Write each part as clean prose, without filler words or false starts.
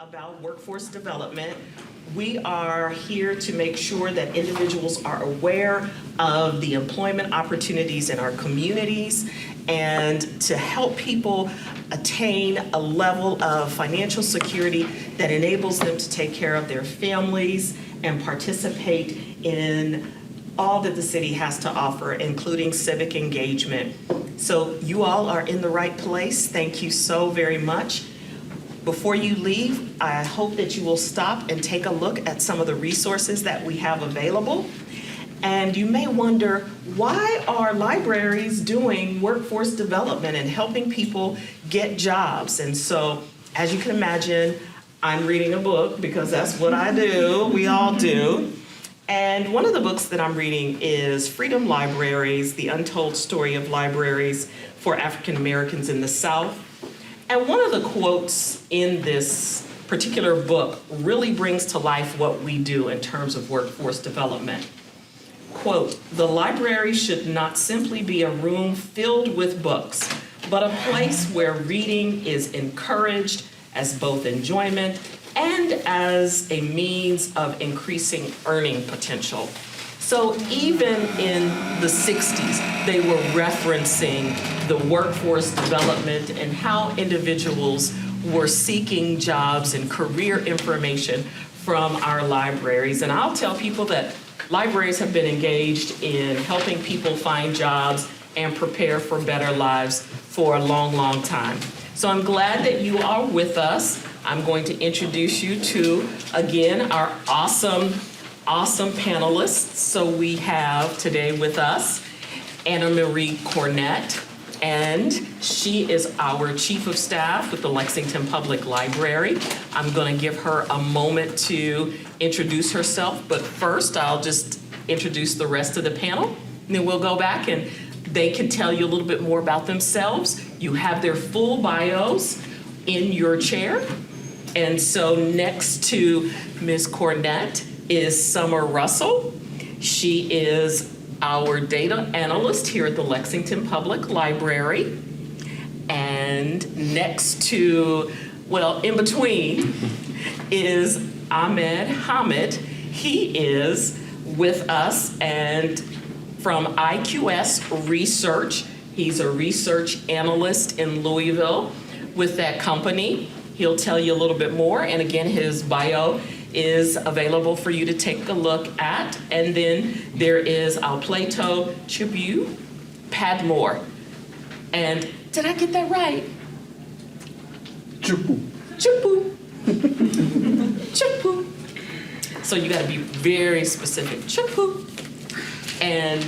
about workforce development. We are here to make sure that individuals are aware of the employment opportunities in our communities and to help people attain a level of financial security that enables them to take care of their families and participate in all that the city has to offer, including civic engagement. So you all are in the right place. Thank you so very much. Before you leave, I hope that you will stop and take a look at some of the resources that we have available. And you may wonder, why are libraries doing workforce development and helping people get jobs? And so, as you can imagine, I'm reading a book because that's what I do, we all do. And one of the books that I'm reading is Freedom Libraries, The Untold Story of Libraries for African Americans in the South. And one of the quotes in this particular book really brings to life what we do in terms of workforce development. Quote, "The library should not simply be a room filled with books, but a place where reading is encouraged as both enjoyment and as a means of increasing earning potential." So even in the 60s, they were referencing the workforce development and how individuals were seeking jobs and career information from our libraries. And I'll tell people that libraries have been engaged in helping people find jobs and prepare for better lives for a long, long time. So I'm glad that you are with us. I'm going to introduce you to, again, our awesome panelists. So we have today with us Anna Marie Cornett, and she is our Chief of Staff with the Lexington Public Library. I'm going to give her a moment to introduce herself, but first I'll just introduce the rest of the panel, and then we'll go back and they can tell you a little bit more about themselves. You have their full bios in your chair. And so next to Ms. Cornett is Summer Russell. She is our data analyst here at the Lexington Public Library. And next to, well, in between is Ahmed Hamid. He is with us and from IQS Research. He's a research analyst in Louisville with that company. He'll tell you a little bit more. And again, his bio is available for you to take a look at. And then there is Alplato Chibu Padmore. And did I get that right? Chupu. Chupu. Chupu. So you got to be very specific. Chupu. And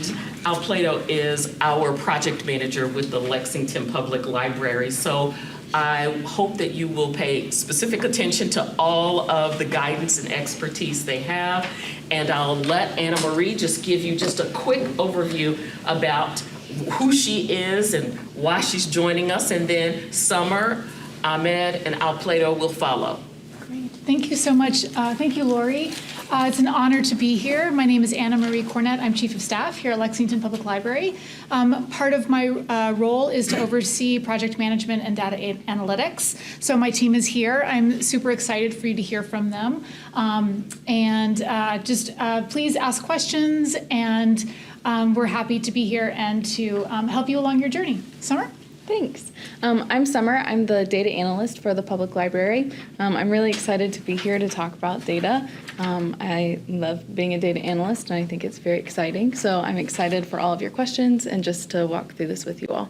Alplato is our project manager with the Lexington Public Library. So I hope that you will pay specific attention to all of the guidance and expertise they have. And I'll let Anna Marie just give you just a quick overview about who she is and why she's joining us. And then Summer, Ahmed, and Alplato will follow. Great. Thank you so much. Thank you, Lori. It's an honor to be here. My name is Anna Marie Cornett. I'm Chief of Staff here at Lexington Public Library. Part of my role is to oversee project management and data analytics. So my team is here. I'm super excited for you to hear from them. Please ask questions, and we're happy to be here and to help you along your journey. Summer? Thanks. I'm Summer. I'm the data analyst for the public library. I'm really excited to be here to talk about data. I love being a data analyst, and I think it's very exciting. So I'm excited for all of your questions and just to walk through this with you all.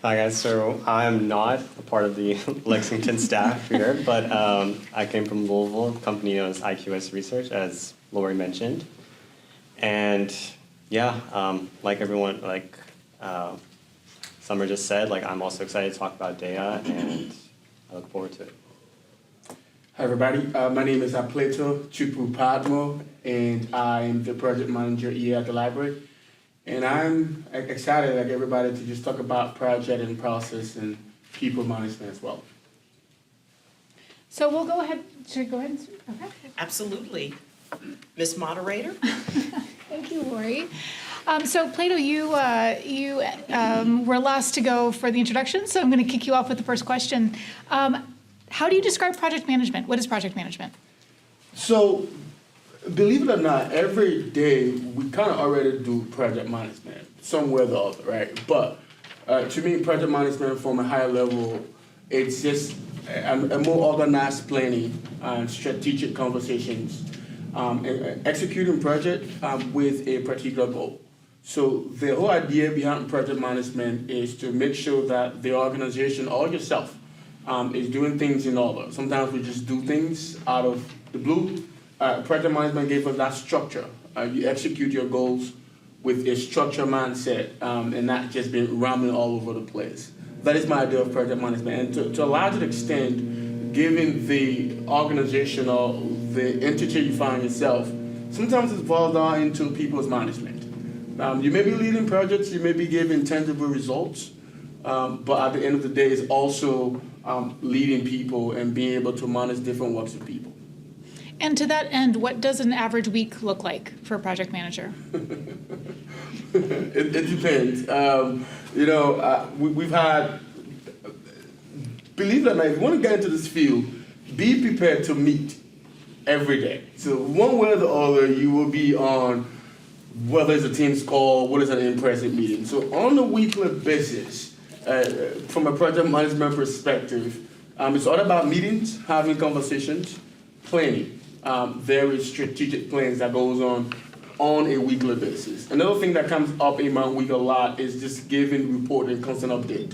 Hi guys, so I'm not a part of the Lexington staff here, but I came from Louisville, a company known as IQS Research, as Lori mentioned. And yeah, like everyone, Summer just said, I'm also excited to talk about data, and I look forward to it. Hi everybody, my name is Alplato Chupu Padmo, and I am the project manager here at the library. And I'm excited, like everybody, to just talk about project and process and people management as well. So we'll go ahead. Should we go ahead? Okay. Absolutely. Ms. Moderator? Thank you, Lori. So Plato, you were last to go for the introduction, so I'm going to kick you off with the first question. how do you describe project management? What is project management? So, believe it or not, every day we kind of already do project management, somewhere or the other, right? But to me, project management from a higher level, it's just a more organized planning and strategic conversations, and executing project with a particular goal. So the whole idea behind project management is to make sure that the organization or yourself is doing things in order. Sometimes we just do things out of the blue. Project management gave us that structure. You execute your goals with a structured mindset and not just being rambling all over the place. That is my idea of project management. And to a large extent, given the organization or the entity you find yourself, sometimes it boils down into people's management. You may be leading projects, you may be giving tangible results, but at the end of the day, it's also leading people and being able to manage different works of people. And to that end, what does an average week look like for a project manager? It depends. We've had, believe it or not, if you want to get into this field, be prepared to meet every day. So one way or the other, you will be on, whether it's a Teams call, whether it's an in-person meeting. So on a weekly basis, from a project management perspective, it's all about meetings, having conversations, planning. Very strategic plans that goes on a weekly basis. Another thing that comes up in my week a lot is just giving report and constant update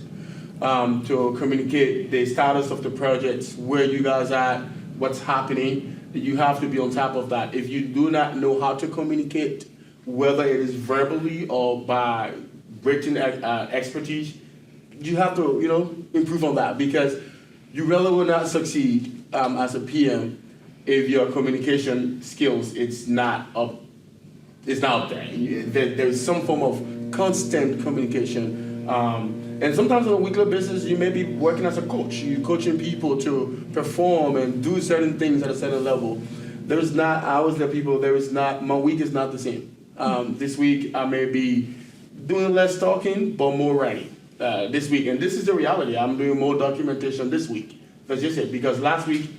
to communicate the status of the projects, where you guys are, what's happening. You have to be on top of that. If you do not know how to communicate, whether it is verbally or by written expertise, you have to improve on that, because you really will not succeed as a PM if your communication skills it's not up there. There's some form of constant communication, and sometimes on a weekly basis you may be working as a coach. You're coaching people to perform and do certain things at a certain level. My week is not the same. This week I may be doing less talking but more writing this week, and this is the reality. I'm doing more documentation this week. That's just it, because last week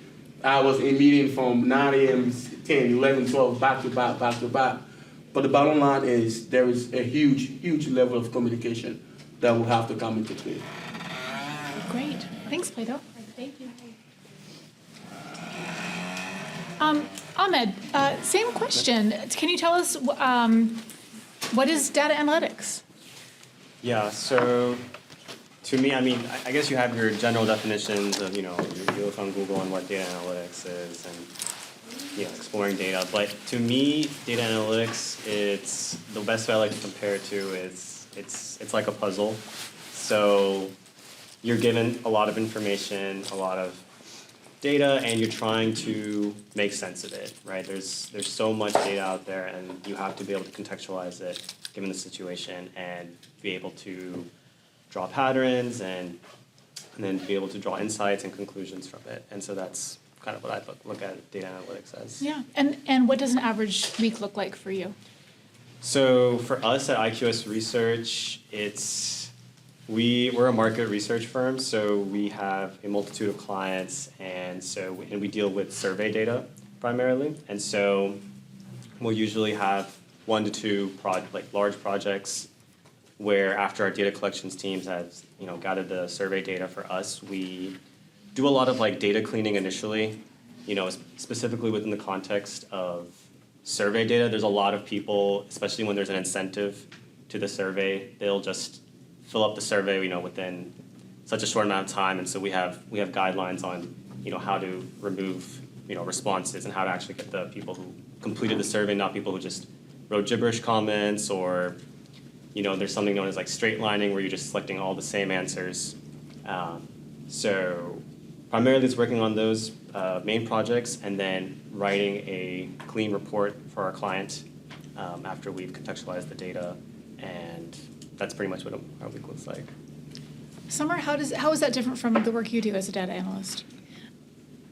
I was in meeting from 9 a.m., 10, 11, 12, back to back. But the bottom line is there is a huge level of communication that will have to come into play. Great. Thanks, Plato. Thank you. Ahmed, same question. Can you tell us what is data analytics? Yeah, so to me, I guess you have your general definitions of, you look on Google and what data analytics is and, exploring data. But to me, data analytics, it's the best way I like to compare it to is it's like a puzzle. So you're given a lot of information, a lot of data, and you're trying to make sense of it, right? There's so much data out there, and you have to be able to contextualize it given the situation and be able to draw patterns and then be able to draw insights and conclusions from it. And so that's kind of what I look at data analytics as. Yeah. And what does an average week look like for you? So for us at IQS Research, we're a market research firm, so we have a multitude of clients, and we deal with survey data primarily. And so we'll usually have 1 to 2 large projects where, after our data collections teams have gathered the survey data for us, we do a lot of data cleaning initially, specifically within the context of survey data. There's a lot of people, especially when there's an incentive to the survey, they'll just fill up the survey within such a short amount of time, and so we have guidelines on how to remove responses and how to actually get the people who completed the survey, not people who just wrote gibberish comments, or there's something known as straight lining, where you're just selecting all the same answers. So primarily it's working on those main projects and then writing a clean report for our client after we've contextualized the data, and that's pretty much what our week looks like. Summer, how is that different from the work you do as a data analyst?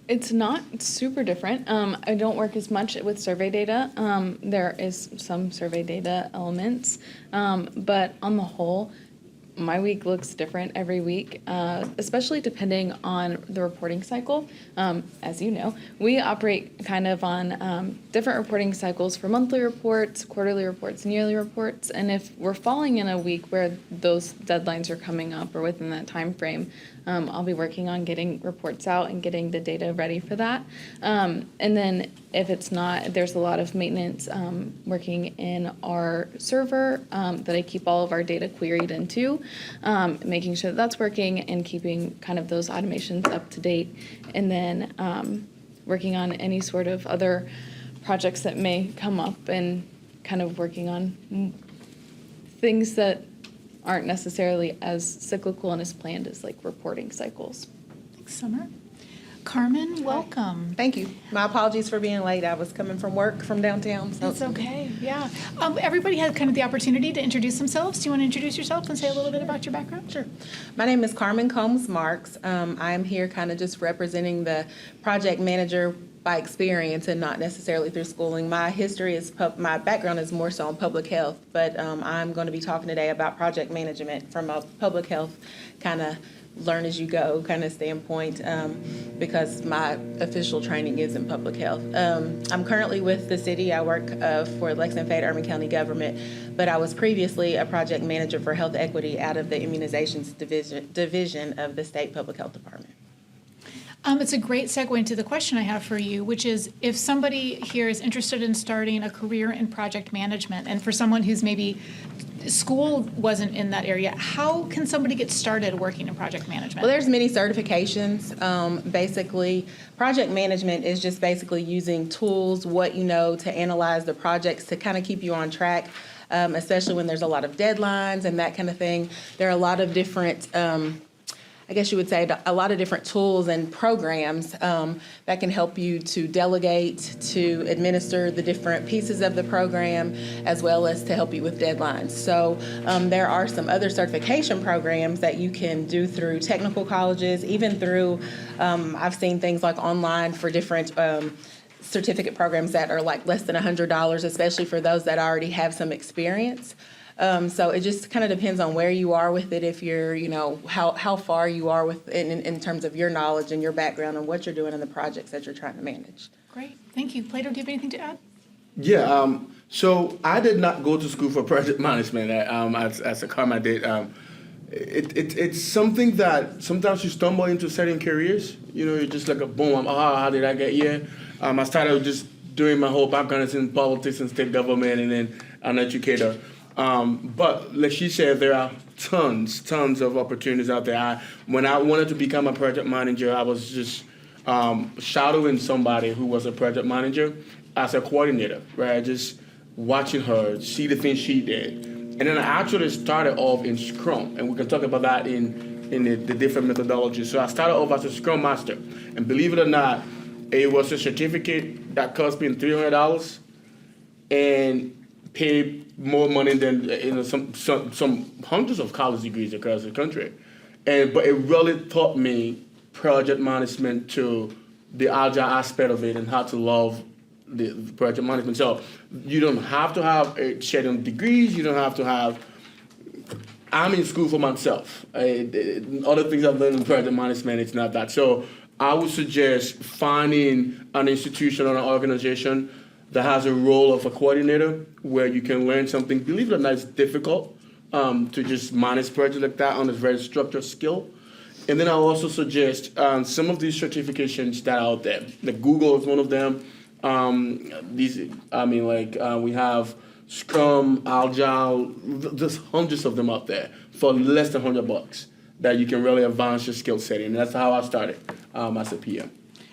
It's not super different. I don't work as much with survey data. There is some survey data elements, but on the whole, my week looks different every week, especially depending on the reporting cycle. As you know, we operate kind of on different reporting cycles for monthly reports, quarterly reports, and yearly reports. And if we're falling in a week where those deadlines are coming up or within that time frame, I'll be working on getting reports out and getting the data ready for that. And then if it's not, there's a lot of maintenance working in our server that I keep all of our data queried into, making sure that that's working and keeping kind of those automations up to date. And then working on any sort of other projects that may come up and kind of working on things that aren't necessarily as cyclical and as planned as like reporting cycles. Thanks, Summer. Carmen, welcome. Thank you. My apologies for being late. I was coming from work from downtown. So. It's okay, yeah. Everybody had kind of the opportunity to introduce themselves. Do you want to introduce yourself and say a little bit about your background? Sure. My name is Carmen Combs Marks. I'm here kind of just representing the project manager by experience and not necessarily through schooling. My history is, my background is more so in public health, but I'm going to be talking today about project management from a public health kind of learn as you go kind of standpoint because my official training is in public health. I'm currently with the city. I work for Lexington Fayette-Urban County government, but I was previously a project manager for health equity out of the immunizations division of the state public health department. It's a great segue into the question I have for you, which is if somebody here is interested in starting a career in project management, and for someone who's maybe school wasn't in that area, how can somebody get started working in project management? Well, there's many certifications. Basically, project management is just basically using tools, what you know, to analyze the projects to kind of keep you on track, especially when there's a lot of deadlines and that kind of thing. There are a lot of different I guess you would say a lot of different tools and programs that can help you to delegate, to administer the different pieces of the program, as well as to help you with deadlines. So there are some other certification programs that you can do through technical colleges, even through, I've seen things like online for different certificate programs that are like less than $100, especially for those that already have some experience. So it just kind of depends on where you are with it, if you're, you know, how far you are with in terms of your knowledge and your background and what you're doing in the projects that you're trying to manage. Great, thank you. Plato, do you have anything to add? Yeah, so I did not go to school for project management as a Carmen did. It's something that sometimes you stumble into certain careers. You know, you're just like a boom, how did I get here? I started just doing my whole background in politics and state government and then an educator. But like she said, there are tons of opportunities out there. When I wanted to become a project manager, I was just shadowing somebody who was a project manager as a coordinator, right? Just watching her, see the things she did. And then I actually started off in Scrum, and we can talk about that in the different methodologies. So I started off as a Scrum Master, and believe it or not, it was a certificate that cost me $300 and paid more money than some hundreds of college degrees across the country, but it really taught me project management to the agile aspect of it and how to love the project management. So you don't have to have certain degrees. You don't have to have. I'm in school for myself. Other things I've learned in project management, it's not that. So I would suggest finding an institution or an organization that has a role of a coordinator where you can learn something. Believe it or not, it's difficult to just manage projects like that on a very structured skill. And then I'll also suggest some of these certifications that are out there. Like Google is one of them. We have Scrum, Agile, there's hundreds of them out there for less than $100 that you can really advance your skill set in. And that's how I started as a PM.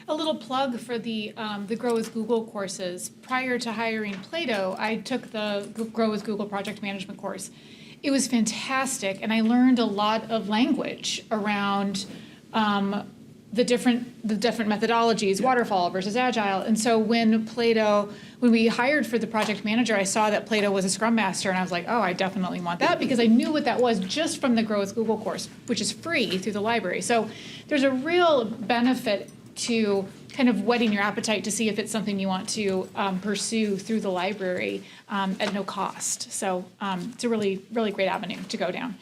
A little plug for the Grow with Google courses. Prior to hiring Plato, I took the Grow with Google project management course. It was fantastic, and I learned a lot of language around the different methodologies, waterfall versus agile. And so when we hired for the project manager, I saw that Plato was a Scrum Master, and I was like, oh, I definitely want that, because I knew what that was just from the Grow with Google course, which is free through the library. So there's a real benefit to kind of whetting your appetite to see if it's something you want to pursue through the library at no cost. So it's a really, really great avenue to go down.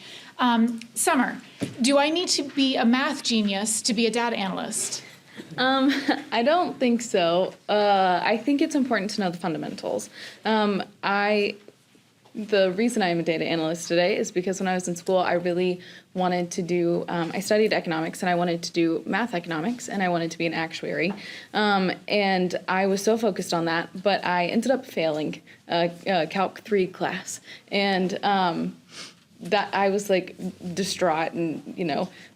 Summer, do I need to be a math genius to be a data analyst? I don't think so. I think it's important to know the fundamentals. The reason I'm a data analyst today is because when I was in school, I really wanted to do, I studied economics and I wanted to do math economics and I wanted to be an actuary. And I was so focused on that, but I ended up failing Calc 3 class. And that I was like distraught and,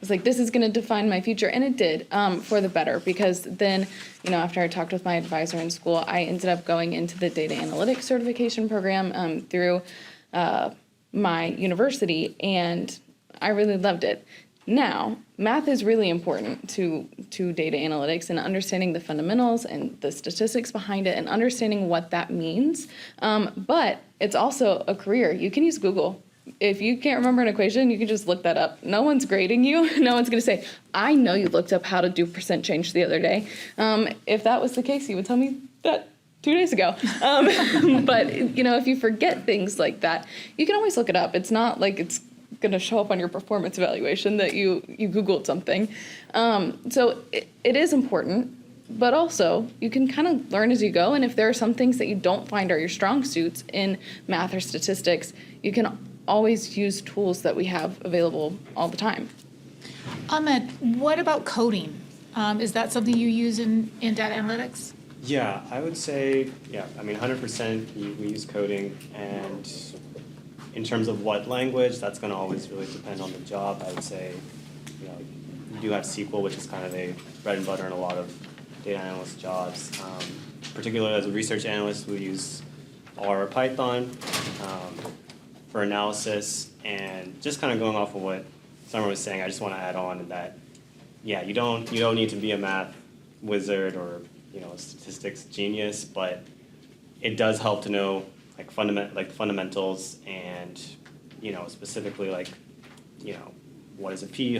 was like, this is going to define my future. And it did, for the better, because then, after I talked with my advisor in school, I ended up going into the data analytics certification program through my university, and I really loved it. Now, math is really important to data analytics and understanding the fundamentals and the statistics behind it and understanding what that means. But it's also a career. You can use Google. If you can't remember an equation, you can just look that up. No one's grading you. No one's going to say, I know you looked up how to do percent change the other day. If that was the case, you would tell me that 2 days ago. But, if you forget things like that, you can always look it up. It's not like it's going to show up on your performance evaluation that you Googled something. So it is important. But also, you can kind of learn as you go. And if there are some things that you don't find are your strong suits in math or statistics, you can always use tools that we have available all the time. Ahmed, what about coding? Is that something you use in data analytics? Yeah, I would say, 100% we use coding, and in terms of what language, that's going to always really depend on the job. I would say, you do have SQL, which is kind of a bread and butter in a lot of data analyst jobs. Particularly as a research analyst, we use R or Python for analysis, and just kind of going off of what Summer was saying, I just want to add on that, you don't need to be a math wizard or a statistics genius, but it does help to know fundamentals and specifically what is a p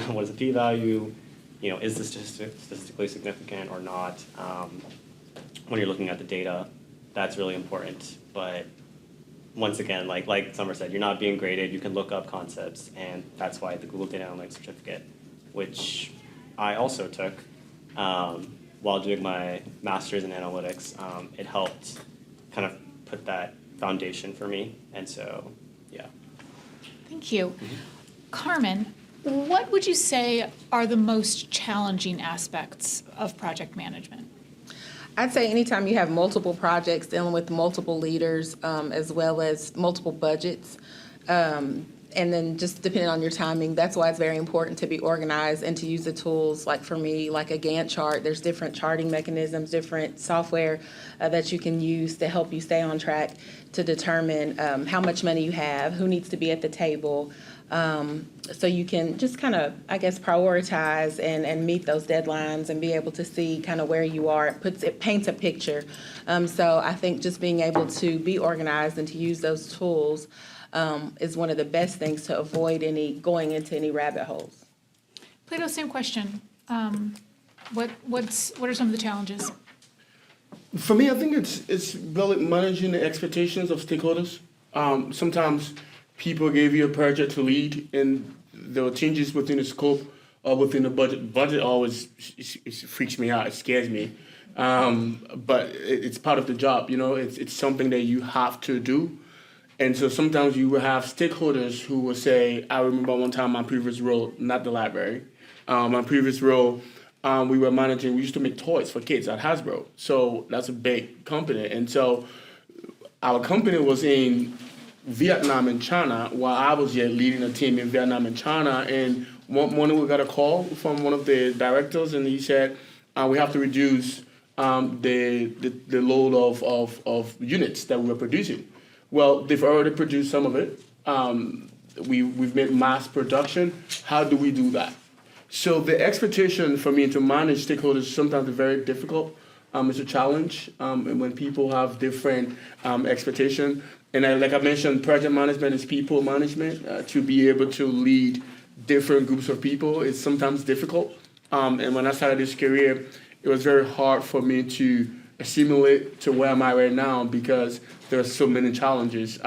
value, is this statistically significant or not? When you're looking at the data, that's really important. But once again, like Summer said, you're not being graded. You can look up concepts, and that's why the Google Data Analytics certificate, which I also took while doing my master's in analytics, it helped kind of put that foundation for me. And so, yeah. Thank you. Carmen, what would you say are the most challenging aspects of project management? I'd say anytime you have multiple projects dealing with multiple leaders, as well as multiple budgets, and then just depending on your timing, that's why it's very important to be organized and to use the tools, like for me, like a Gantt chart. There's different charting mechanisms, different software that you can use to help you stay on track to determine how much money you have, who needs to be at the table, so you can just kind of, prioritize and meet those deadlines and be able to see kind of where you are. It paints a picture. So I think just being able to be organized and to use those tools is one of the best things to avoid going into any rabbit holes. Plato, same question. What are some of the challenges? For me, I think it's really managing the expectations of stakeholders. Sometimes people gave you a project to lead, and there were changes within the scope or within the budget. Budget always it freaks me out. It scares me. But it's part of the job. It's something that you have to do. And so sometimes you will have stakeholders who will say, I remember one time my previous role, not the library, my previous role, we used to make toys for kids at Hasbro. So that's a big company. And so our company was in Vietnam and China while I was here leading a team in Vietnam and China. And one morning we got a call from one of the directors, and he said, we have to reduce the load of units that we were producing. Well, they've already produced some of it. We've made mass production. How do we do that? So the expectation for me to manage stakeholders is sometimes very difficult. It's a challenge, and when people have different expectations. And like I mentioned, project management is people management. To be able to lead different groups of people is sometimes difficult. And when I started this career, it was very hard for me to assimilate to where I'm at right now because there are so many challenges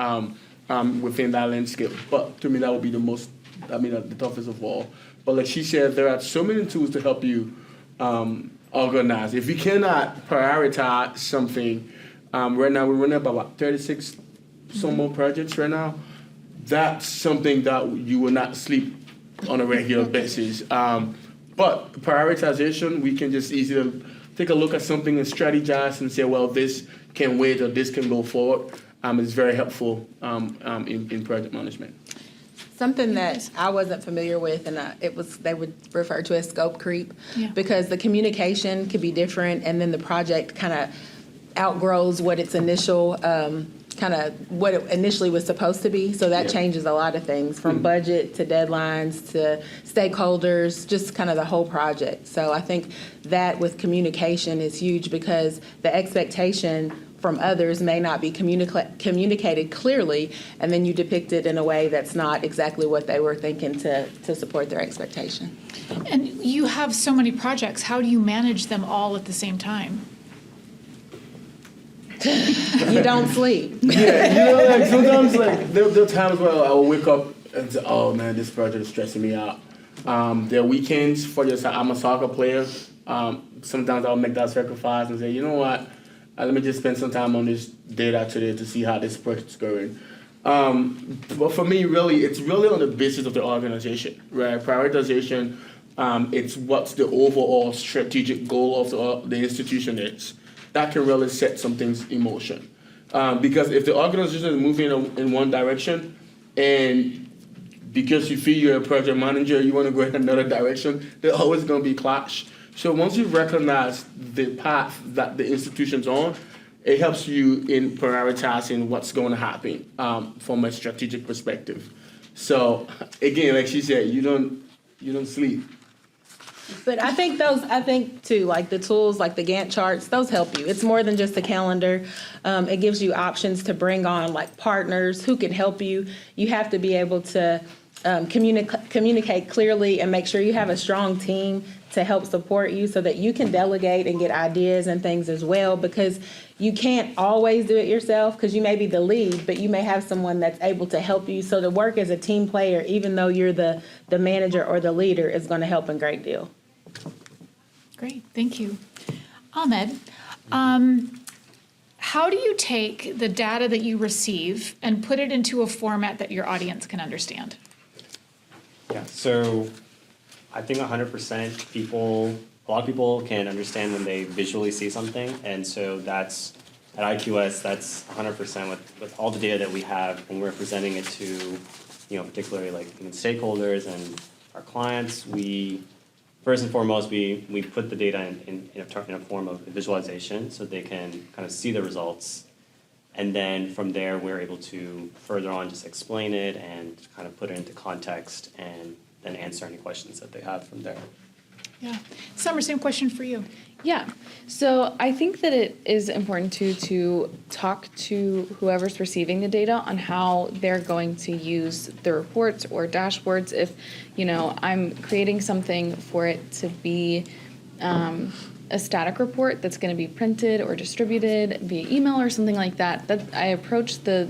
within that landscape. But to me, that would be the toughest of all. But like she said, there are so many tools to help you organize. If you cannot prioritize something, right now we're running about 36 some more projects right now. That's something that you will not sleep on a regular basis. But prioritization, we can just easily take a look at something and strategize and say, well, this can wait or this can go forward. It's very helpful in project management. Something that I wasn't familiar with, and they would refer to as scope creep, Yeah. because the communication could be different, and then the project kind of outgrows what its initial what it initially was supposed to be. So that changes a lot of things, from budget to deadlines to stakeholders, just kind of the whole project. So I think that with communication is huge, because the expectation from others may not be communicated clearly, and then you depict it in a way that's not exactly what they were thinking to support their expectation. And you have so many projects. How do you manage them all at the same time? You don't sleep. Yeah, like sometimes there are times where I'll wake up and say, oh man, this project is stressing me out. There are weekends I'm a soccer player. Sometimes I'll make that sacrifice and say, you know what, let me just spend some time on this data today to see how this project's going. But for me, really, it's really on the basis of the organization, right? Prioritization, it's what's the overall strategic goal of the institution is. That can really set some things in motion. Because if the organization is moving in one direction, and because you feel you're a project manager, you want to go in another direction, there's always going to be clash. So once you recognize the path that the institution's on, it helps you in prioritizing what's going to happen from a strategic perspective. So again, like she said, you don't sleep. But I think too, like the tools, like the Gantt charts, those help you. It's more than just a calendar. It gives you options to bring on like partners who can help you. You have to be able to communicate clearly and make sure you have a strong team to help support you, so that you can delegate and get ideas and things as well, because you can't always do it yourself, because you may be the lead, but you may have someone that's able to help you. So to work as a team player, even though you're the manager or the leader, is going to help a great deal. Great, thank you. Ahmed, how do you take the data that you receive and put it into a format that your audience can understand? Yeah, so I think 100% a lot of people can understand when they visually see something, and so that's, at IQS, that's 100% with all the data that we have when we're presenting it to, particularly like stakeholders and our clients. We, first and foremost, we put the data in a form of visualization so they can kind of see the results, and then from there we're able to further on just explain it and kind of put it into context and then answer any questions that they have from there. Yeah. Summer, same question for you. Yeah. So I think that it is important to talk to whoever's receiving the data on how they're going to use the reports or dashboards. If, I'm creating something for it to be a static report that's going to be printed or distributed via email or something like that, I approach the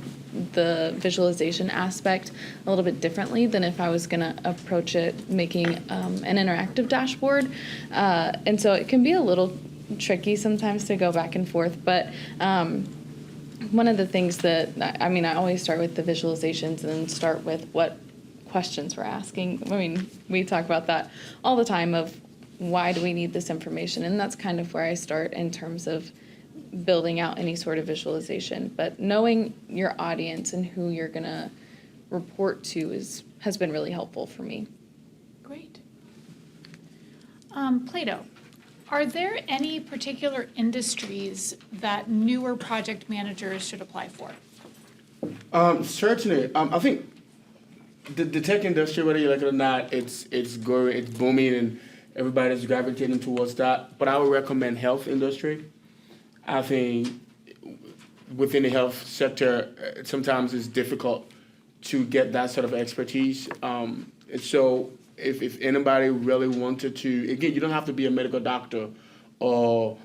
visualization aspect a little bit differently than if I was going to approach it making an interactive dashboard. And so it can be a little tricky sometimes to go back and forth. But one of the things that, I always start with the visualizations and then start with what questions we're asking. We talk about that all the time of why do we need this information? And that's kind of where I start in terms of building out any sort of visualization. But knowing your audience and who you're going to report to has been really helpful for me. Great. Plato, are there any particular industries that newer project managers should apply for? Certainly. I think the tech industry, whether you like it or not, it's growing, it's booming, and everybody's gravitating towards that. But I would recommend health industry. I think within the health sector, sometimes it's difficult to get that sort of expertise. So if anybody really wanted to, again, you don't have to be a medical doctor or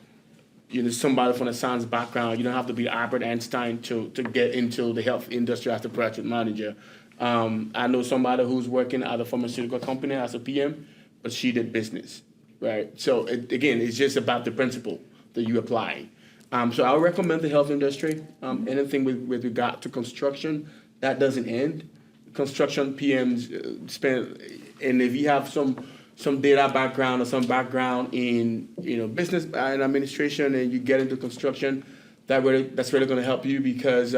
somebody from a science background. You don't have to be Albert Einstein to get into the health industry as a project manager. I know somebody who's working at a pharmaceutical company as a PM, but she did business, right? So again, it's just about the principle that you apply. So I would recommend the health industry. Anything with regard to construction, that doesn't end. Construction PMs spend, and if you have some data background or some background in business and administration, and you get into construction, that's really going to help you, because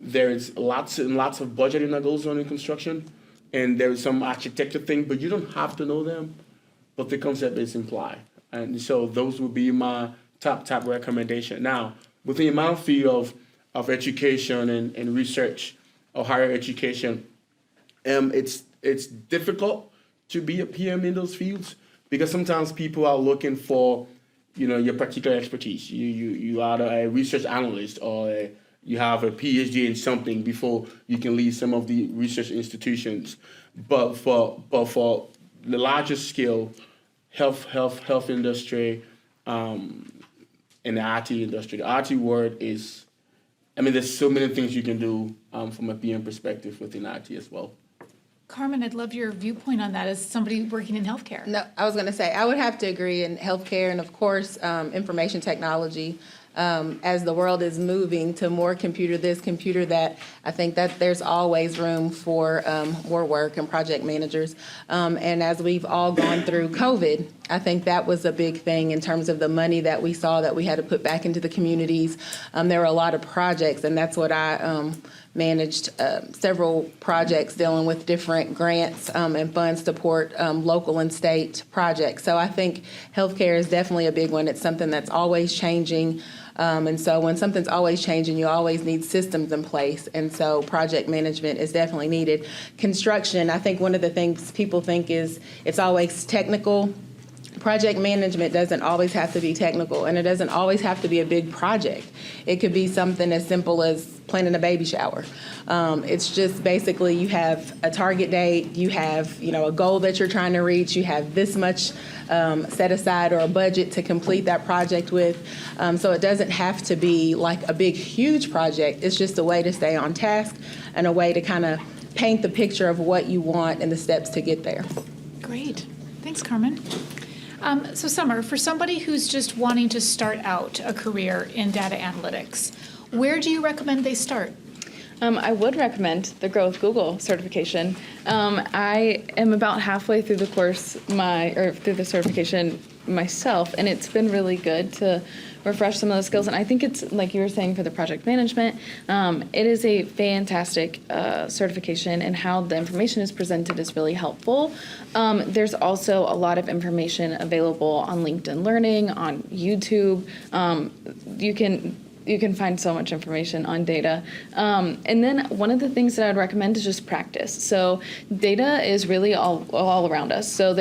there's lots and lots of budgeting that goes on in construction, and there's some architecture thing, but you don't have to know them, but the concept is implied. And so those would be my top recommendation. Now, within my field of education and research or higher education, it's difficult to be a PM in those fields, because sometimes people are looking for your particular expertise. You are a research analyst, or you have a PhD in something before you can lead some of the research institutions. But for the larger scale, health industry, and the IT industry, the IT world is, there's so many things you can do from a PM perspective within IT as well. Carmen, I'd love your viewpoint on that as somebody working in healthcare. No, I was going to say, I would have to agree in healthcare and, of course, information technology. As the world is moving to more computer this, computer that, I think that there's always room for more work and project managers. And as we've all gone through COVID, I think that was a big thing in terms of the money that we saw that we had to put back into the communities. There were a lot of projects, and that's what I managed several projects dealing with different grants and funds to support local and state projects. So I think healthcare is definitely a big one. It's something that's always changing. And so when something's always changing, you always need systems in place. And so project management is definitely needed. Construction, I think one of the things people think is it's always technical. Project management doesn't always have to be technical, and it doesn't always have to be a big project. It could be something as simple as planning a baby shower. It's just basically you have a target date, you have a goal that you're trying to reach, you have this much set aside or a budget to complete that project with. So it doesn't have to be like a big, huge project. It's just a way to stay on task and a way to kind of paint the picture of what you want and the steps to get there. Great. Thanks, Carmen. So Summer, for somebody who's just wanting to start out a career in data analytics, where do you recommend they start? I would recommend the Grow with Google certification. I am about halfway through the course, through the certification myself, and it's been really good to refresh some of those skills. And I think it's, like you were saying, for the project management, it is a fantastic certification, and how the information is presented is really helpful. There's also a lot of information available on LinkedIn Learning, on YouTube. You can find so much information on data. And then one of the things that I would recommend is just practice. So data is really all around us. So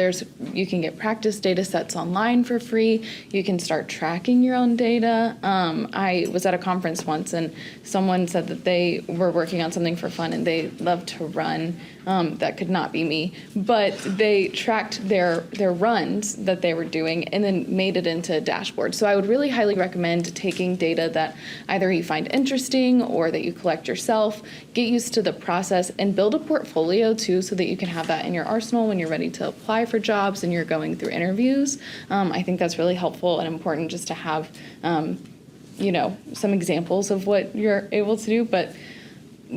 you can get practice data sets online for free. You can start tracking your own data. I was at a conference once, and someone said that they were working on something for fun and they love to run. That could not be me, but they tracked their runs that they were doing and then made it into a dashboard. So I would really highly recommend taking data that either you find interesting or that you collect yourself, get used to the process, and build a portfolio too, so that you can have that in your arsenal when you're ready to apply for jobs and you're going through interviews. I think that's really helpful and important, just to have some examples of what you're able to do, but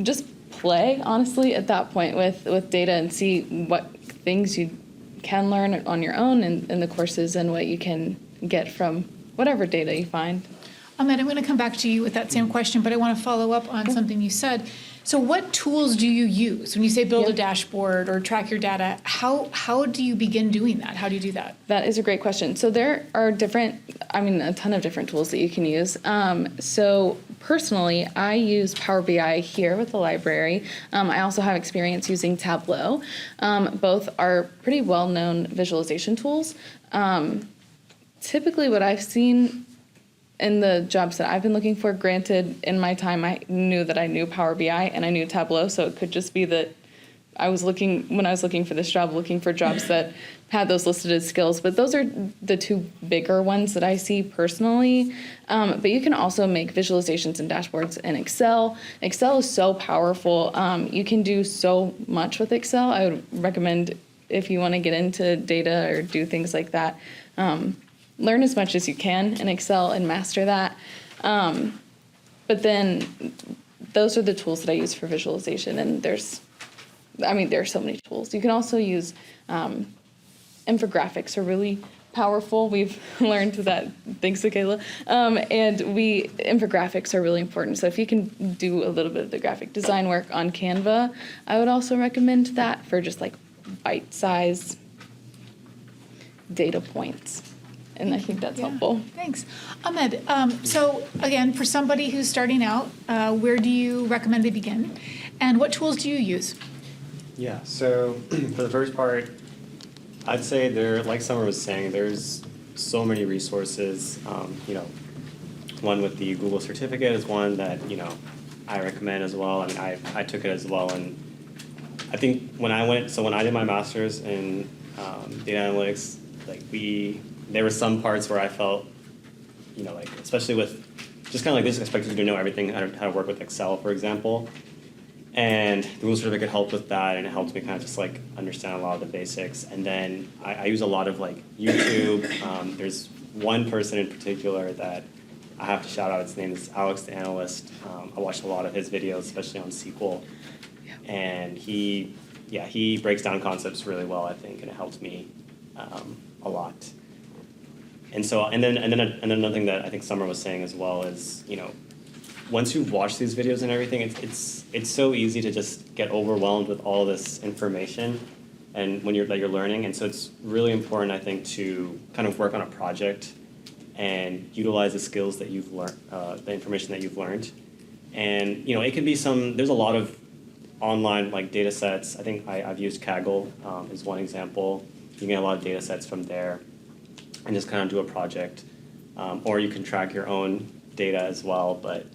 just play, honestly, at that point with data, and see what things you can learn on your own in the courses, and what you can get from whatever data you find. Ahmed, I'm going to come back to you with that same question, but I want to follow up on something you said. So what tools do you use when you say build a dashboard or track your data? How do you begin doing that? How do you do that? That is a great question. So there are a ton of different tools that you can use. So personally, I use Power BI here with the library. I also have experience using Tableau. Both are pretty well-known visualization tools. Typically what I've seen in the jobs that I've been looking for, granted, in my time, I knew that I knew Power BI and I knew Tableau, so it could just be that when I was looking for this job, looking for jobs that have those listed as skills, but those are the two bigger ones that I see personally. But you can also make visualizations and dashboards in Excel. Excel is so powerful. You can do so much with Excel. I would recommend, if you want to get into data or do things like that, learn as much as you can in Excel and master that. But then those are the tools that I use for visualization, and there's so many tools. You can also use infographics are really powerful. We've learned that, thanks to Kayla. Infographics are really important. So if you can do a little bit of the graphic design work on Canva, I would also recommend that for just like bite-size data points. And I think that's helpful. Thanks. Ahmed, so again, for somebody who's starting out, where do you recommend they begin? And what tools do you use? Yeah, so for the first part, I'd say like Summer was saying, there's so many resources. One with the Google certificate is one that, I recommend as well. I mean, I took it as well. And I think when I did my master's in data analytics, there were some parts where I felt, especially with just kind of like this, expected you to know everything, how to work with Excel, for example. And the Google certificate helped with that, and it helped me kind of just like understand a lot of the basics. And then I use a lot of like YouTube. There's one person in particular that I have to shout out. His name is Alex the Analyst. I watched a lot of his videos, especially on SQL. And he breaks down concepts really well, I think, and it helped me a lot. And then another thing that I think Summer was saying as well is, once you've watched these videos and everything, it's so easy to just get overwhelmed with all this information, and when you're learning, and so it's really important, I think, to kind of work on a project and utilize the skills that you've learned, the information that you've learned, and it can be there's a lot of online like data sets. I think I've used Kaggle as one example. You can get a lot of data sets from there, and just kind of do a project, or you can track your own data as well, but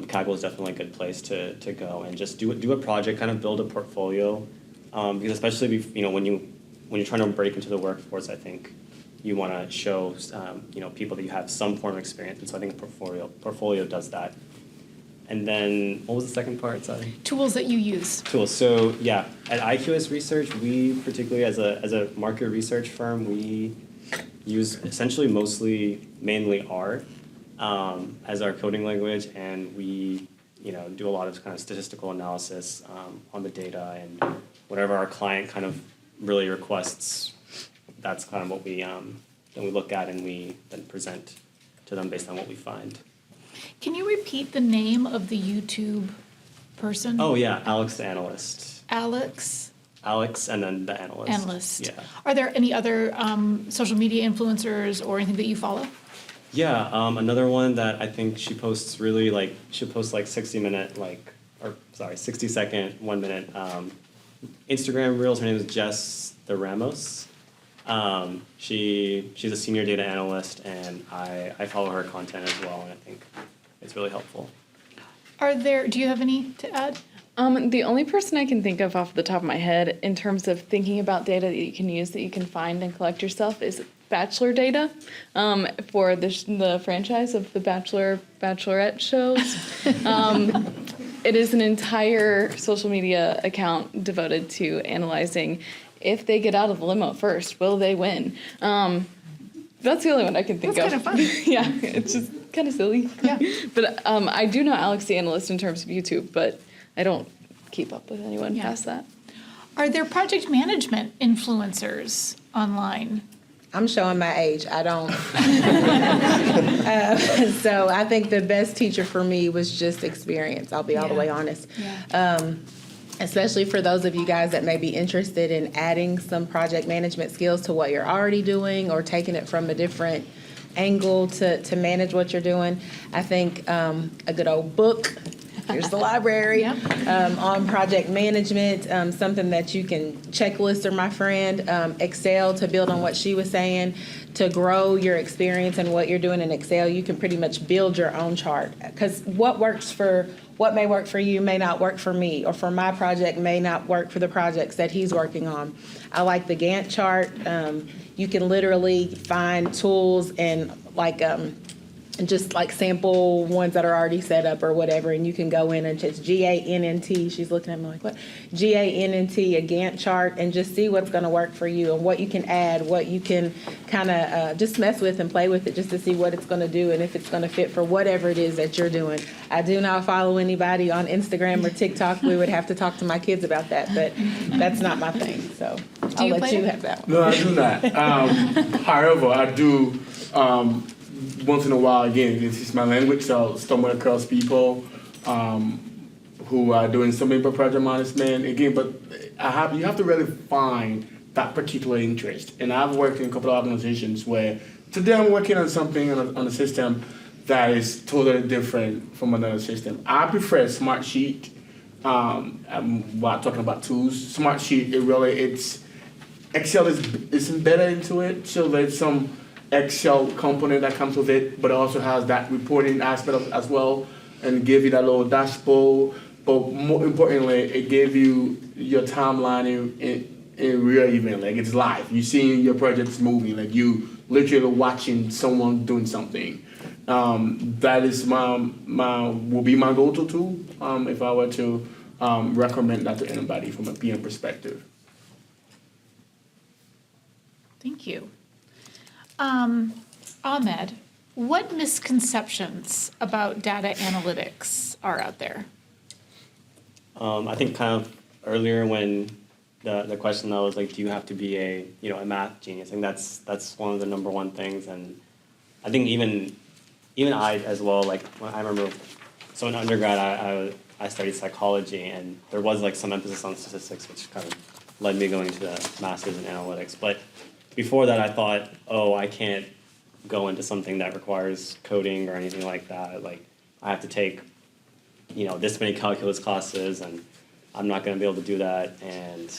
Kaggle is definitely a good place to go and just do a project, kind of build a portfolio, because especially when you're trying to break into the workforce, I think you want to show people that you have some form of experience, and so I think a portfolio does that. And then what was the second part? Sorry. Tools that you use. Tools. So yeah, at IQS Research, we particularly as a market research firm, we use essentially mainly R. As our coding language, and we do a lot of kind of statistical analysis on the data, and whatever our client kind of really requests, that's kind of what we then we look at, and we then present to them based on what we find. Can you repeat the name of the YouTube person? Oh yeah, Alex the Analyst. Alex And then the Analyst. Analyst. Yeah. Are there any other social media influencers or anything that you follow? Yeah, another one that I think she posts really she posts 60-second, 1 minute Instagram reels. Her name is Jess the Ramos. She's a senior data analyst, and I follow her content as well, and I think it's really helpful. Do you have any to add? The only person I can think of off the top of my head in terms of thinking about data that you can use, that you can find and collect yourself, is Bachelor Data, for the franchise of the Bachelorette shows. It is an entire social media account devoted to analyzing if they get out of the limo first, will they win? That's the only one I can think That's of. kind of fun. Yeah, it's just kind of silly. Yeah. But I do know Alex the Analyst in terms of YouTube, but I don't keep up with anyone past that. Are there project management influencers online? I'm showing my age. I don't. So I think the best teacher for me was just experience. I'll be all the way honest. Yeah. Especially for those of you guys that may be interested in adding some project management skills to what you're already doing, or taking it from a different angle to manage what you're doing. I think a good old book here's the library. Yep. On project management, something that you can checklist, or my friend, Excel, to build on what she was saying, to grow your experience and what you're doing in Excel, you can pretty much build your own chart. Because what may work for you may not work for me, or for my project may not work for the projects that he's working on. I like the Gantt chart. You can literally find tools and just like sample ones that are already set up or whatever, and you can go in and just GANNT. She's looking at me like, what? GANNT, a Gantt chart, and just see what's going to work for you and what you can add, what you can kind of just mess with and play with it, just to see what it's going to do and if it's going to fit for whatever it is that you're doing. I do not follow anybody on Instagram or TikTok. We would have to talk to my kids about that, but that's not my thing. So I'll you let play you it? have that one. No, I do not. However, I do once in a while. Again, this is my language, so stumble across people who are doing something for project management. Again, but you have to really find that particular interest. And I've worked in a couple of organizations where today I'm working on something on a system that is totally different from another system. I prefer Smartsheet. While talking about tools, Smartsheet, it's Excel is embedded into it, so there's some Excel component that comes with it, but it also has that reporting aspect as well, and give you that little dashboard. But more importantly, it gave you your timeline in real event, like it's live. You seeing your projects moving, like you literally watching someone doing something. That is will be my go-to tool if I were to recommend that to anybody from a PM perspective. Thank you. Ahmed, what misconceptions about data analytics are out there? I think kind of earlier when the question that was like, do you have to be a math genius? I think that's one of the number one things, and I think even I as well. Like when I remember, so in undergrad I studied psychology, and there was like some emphasis on statistics, which kind of led me going to the master's in analytics. But before that, I thought, oh, I can't go into something that requires coding or anything like that. Like I have to take this many calculus classes, and I'm not going to be able to do that. And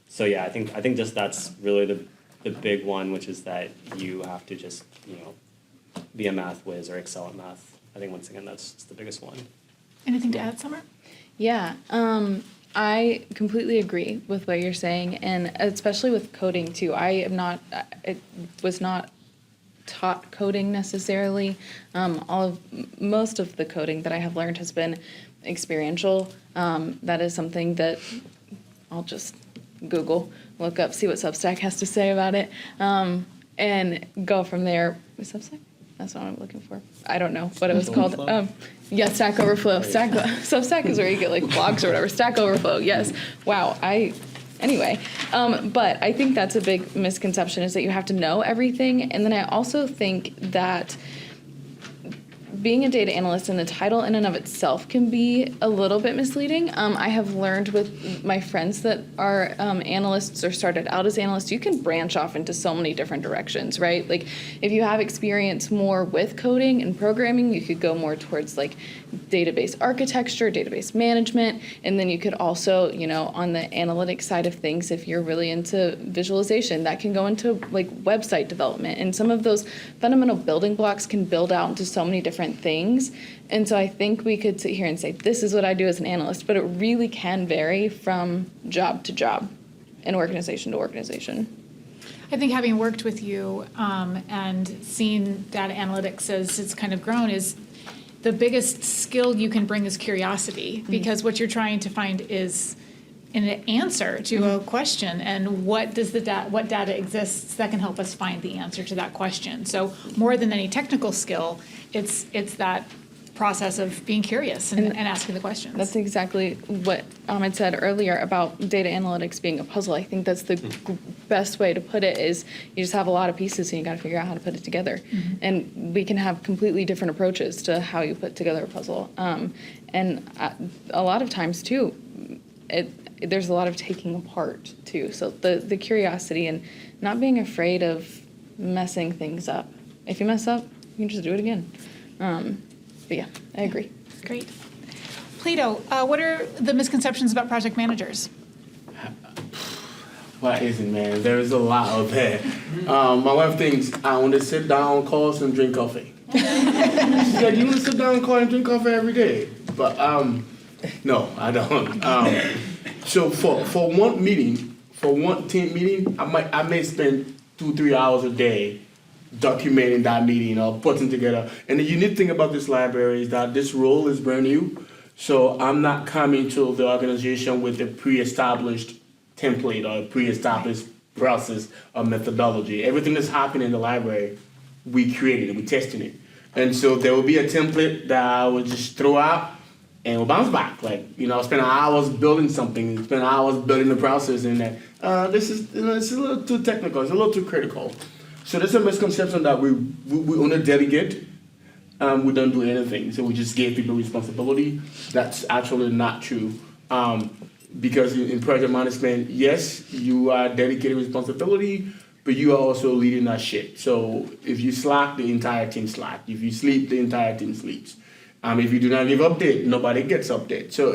so yeah, I think just that's really the big one, which is that you have to just be a math whiz or excel at math. I think once again that's the biggest one. Anything to add, Summer? Yeah, I completely agree with what you're saying, and especially with coding too. I was not taught coding necessarily. Most of the coding that I have learned has been experiential. That is something that I'll just Google, look up, see what Substack has to say about it, and go from there. Substack? That's not what I'm looking for. I don't know what it was called. Yeah, Stack Overflow. Substack is where you get like blogs or whatever. Stack Overflow, yes. Wow, anyway. But I think that's a big misconception, is that you have to know everything. And then I also think that being a data analyst and the title in and of itself can be a little bit misleading. I have learned with my friends that are analysts or started out as analysts, you can branch off into so many different directions, right? Like if you have experience more with coding and programming, you could go more towards like database architecture, database management, and then you could also, on the analytics side of things, if you're really into visualization, that can go into like website development. And some of those fundamental building blocks can build out into so many different things. And so I think we could sit here and say, this is what I do as an analyst, but it really can vary from job to job and organization to organization. I think having worked with you and seen data analytics as it's kind of grown, is the biggest skill you can bring is curiosity, because what you're trying to find is an answer to a question, and what data exists that can help us find the answer to that question. So more than any technical skill, it's that process of being curious and asking the questions. That's exactly what Ahmed said earlier about data analytics being a puzzle. I think that's the best way to put it, is you just have a lot of pieces and you got to figure out how to put it together. Mm-hmm. And we can have completely different approaches to how you put together a puzzle. And a lot of times too, there's a lot of taking apart too. So the curiosity and not being afraid of messing things up. If you mess up, you can just do it again. But yeah, I agree. Great. Plato, what are the misconceptions about project managers? What isn't, man? There is a lot out there. My wife thinks I want to sit down, call and drink coffee. She said, "You want to sit down, call and drink coffee every day?" But no, I don't. So for one meeting, for one team meeting, I may spend 2-3 hours a day documenting that meeting or putting together. And the unique thing about this library is that this role is brand new. So I'm not coming to the organization with a pre-established template or a pre-established process or methodology. Everything that's happening in the library, we created it, we tested it. And so there will be a template that I will just throw out and we'll bounce back. Like, I'll spend hours building something, spend hours building the process, and that this is a little too technical, it's a little too critical. So there's a misconception that we only delegate, we don't do anything. So we just give people responsibility. That's actually not true. Because in project management, yes, you are dedicated responsibility, but you are also leading that ship. So if you slack, the entire team slack. If you sleep, the entire team sleeps. If you do not give update, nobody gets update. So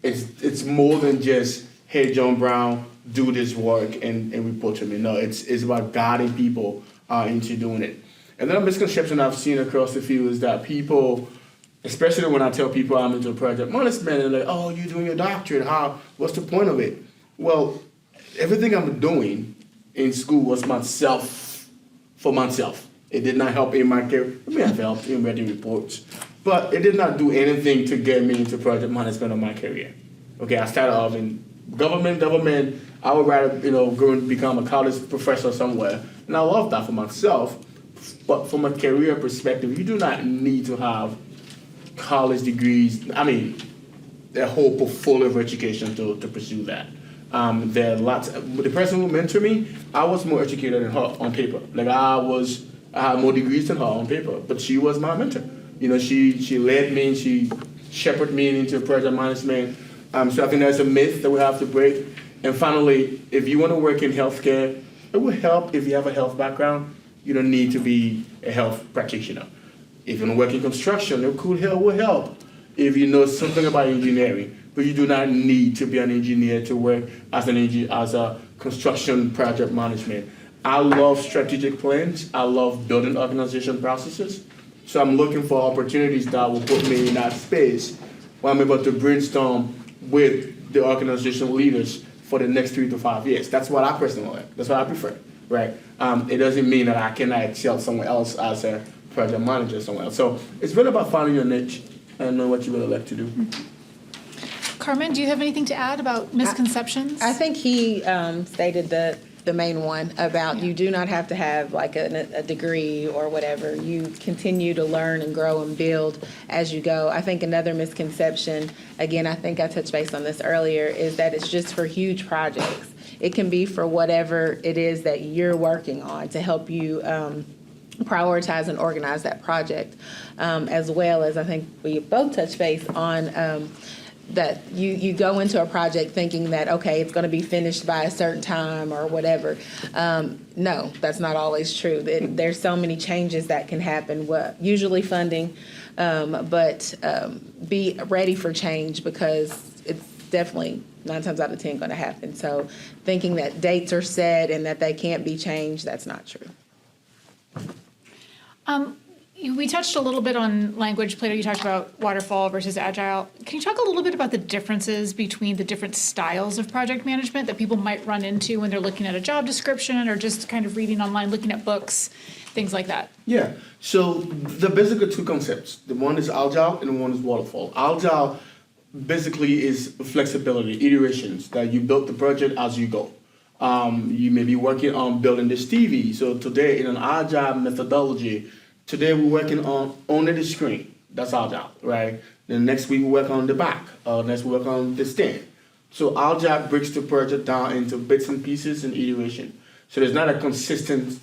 it's more than just, hey, John Brown, do this work and report to me. No, it's about guiding people into doing it. And then a misconception I've seen across the field is that people, especially when I tell people I'm into project management, and they're like, "Oh, you're doing your doctorate. What's the point of it?" Well, everything I'm doing in school was for myself. It did not help in my career. It may have helped in writing reports, but it did not do anything to get me into project management of my career. Okay, I started off in government. I would rather, go and become a college professor somewhere, and I love that for myself. But from a career perspective, you do not need to have college degrees. A whole portfolio of education to pursue that. There are lots. The person who mentored me, I was more educated than her on paper. Like I had more degrees than her on paper, but she was my mentor. She led me and she shepherded me into project management. So I think that's a myth that we have to break. And finally, if you want to work in healthcare, it will help if you have a health background. You don't need to be a health practitioner. If you want to work in construction, it will help if you know something about engineering. But you do not need to be an engineer to work as a construction project management. I love strategic plans. I love building organization processes. So I'm looking for opportunities that will put me in that space where I'm able to brainstorm with the organizational leaders for the next 3 to 5 years. That's what I personally like. That's what I prefer, right? It doesn't mean that I cannot excel somewhere else as a project manager somewhere else. So it's really about finding your niche and knowing what you really like to do. Carmen, do you have anything to add about misconceptions? I think he stated the main one about you do not have to have like a degree or whatever. You continue to learn and grow and build as you go. I think another misconception, again, I think I touched base on this earlier, is that it's just for huge projects. It can be for whatever it is that you're working on to help you prioritize and organize that project, as well as I think we both touched base on that you go into a project thinking that, okay, it's going to be finished by a certain time or whatever. No, that's not always true. There's so many changes that can happen, usually funding, but be ready for change because it's definitely 9 times out of 10 going to happen. So thinking that dates are set and that they can't be changed, that's not true. We touched a little bit on language. Plato, you talked about waterfall versus agile. Can you talk a little bit about the differences between the different styles of project management that people might run into when they're looking at a job description or just kind of reading online, looking at books, things like that? Yeah, so the basically 2 concepts. The one is agile and the one is waterfall. Agile basically is flexibility, iterations, that you build the project as you go. You may be working on building this TV. So today in an agile methodology, today we're working on only the screen. That's agile, right? Then next week we work on the back. Next we work on the stand. So agile breaks the project down into bits and pieces and iteration. So there's not a consistent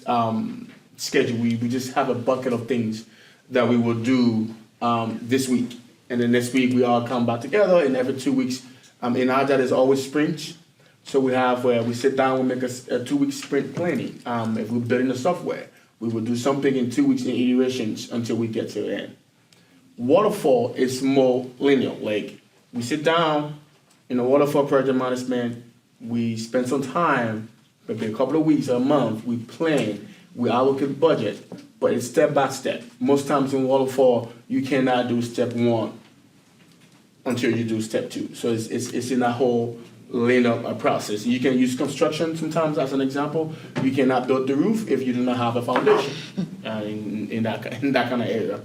schedule. We just have a bucket of things that we will do this week. And then next week we all come back together, and every 2 weeks, in agile there's always sprints. So we have where we sit down, we make a 2-week sprint planning. If we're building the software, we will do something in 2 weeks in iterations until we get to the end. Waterfall is more linear. Like we sit down in the waterfall project management, we spend some time, maybe a couple of weeks or a month, we plan, we allocate budget, but it's step by step. Most times in waterfall, you cannot do step one until you do step two. So it's in a whole linear process. You can use construction sometimes as an example. You cannot build the roof if you do not have a foundation in that kind of area.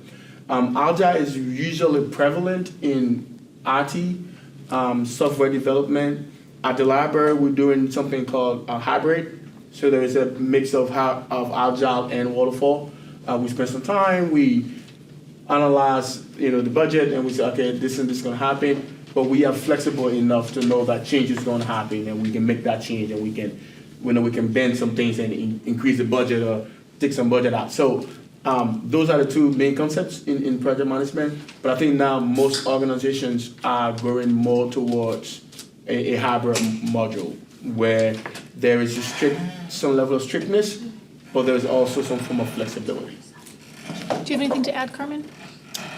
Agile is usually prevalent in IT, software development. At the library, we're doing something called a hybrid. So there is a mix of Agile and waterfall. We spend some time, we analyze, the budget, and we say, okay, this and this is going to happen. But we are flexible enough to know that change is going to happen, and we can make that change, and we can bend some things and increase the budget or take some budget out. So those are the two main concepts in project management. But I think now most organizations are going more towards a hybrid module where there is some level of strictness, but there's also some form of flexibility. Do you have anything to add, Carmen?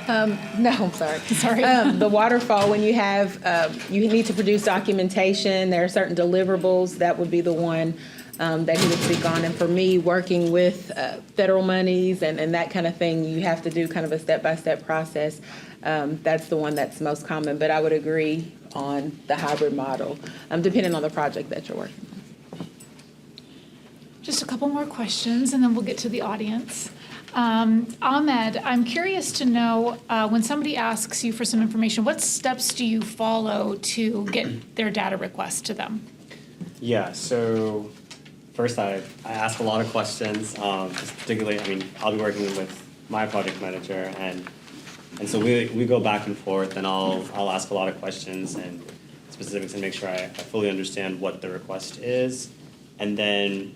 No, I'm sorry. Sorry. The waterfall, when you have, you need to produce documentation, there are certain deliverables, that would be the one that he would speak on. And for me, working with federal monies and that kind of thing, you have to do kind of a step-by-step process. That's the one that's most common, but I would agree on the hybrid model, depending on the project that you're working on. Just a couple more questions, and then we'll get to the audience. Ahmed, I'm curious to know, when somebody asks you for some information, what steps do you follow to get their data request to them? Yeah, so first I ask a lot of questions, just particularly, I'll be working with my project manager, and so we go back and forth, and I'll ask a lot of questions and specifics and make sure I fully understand what the request is. And then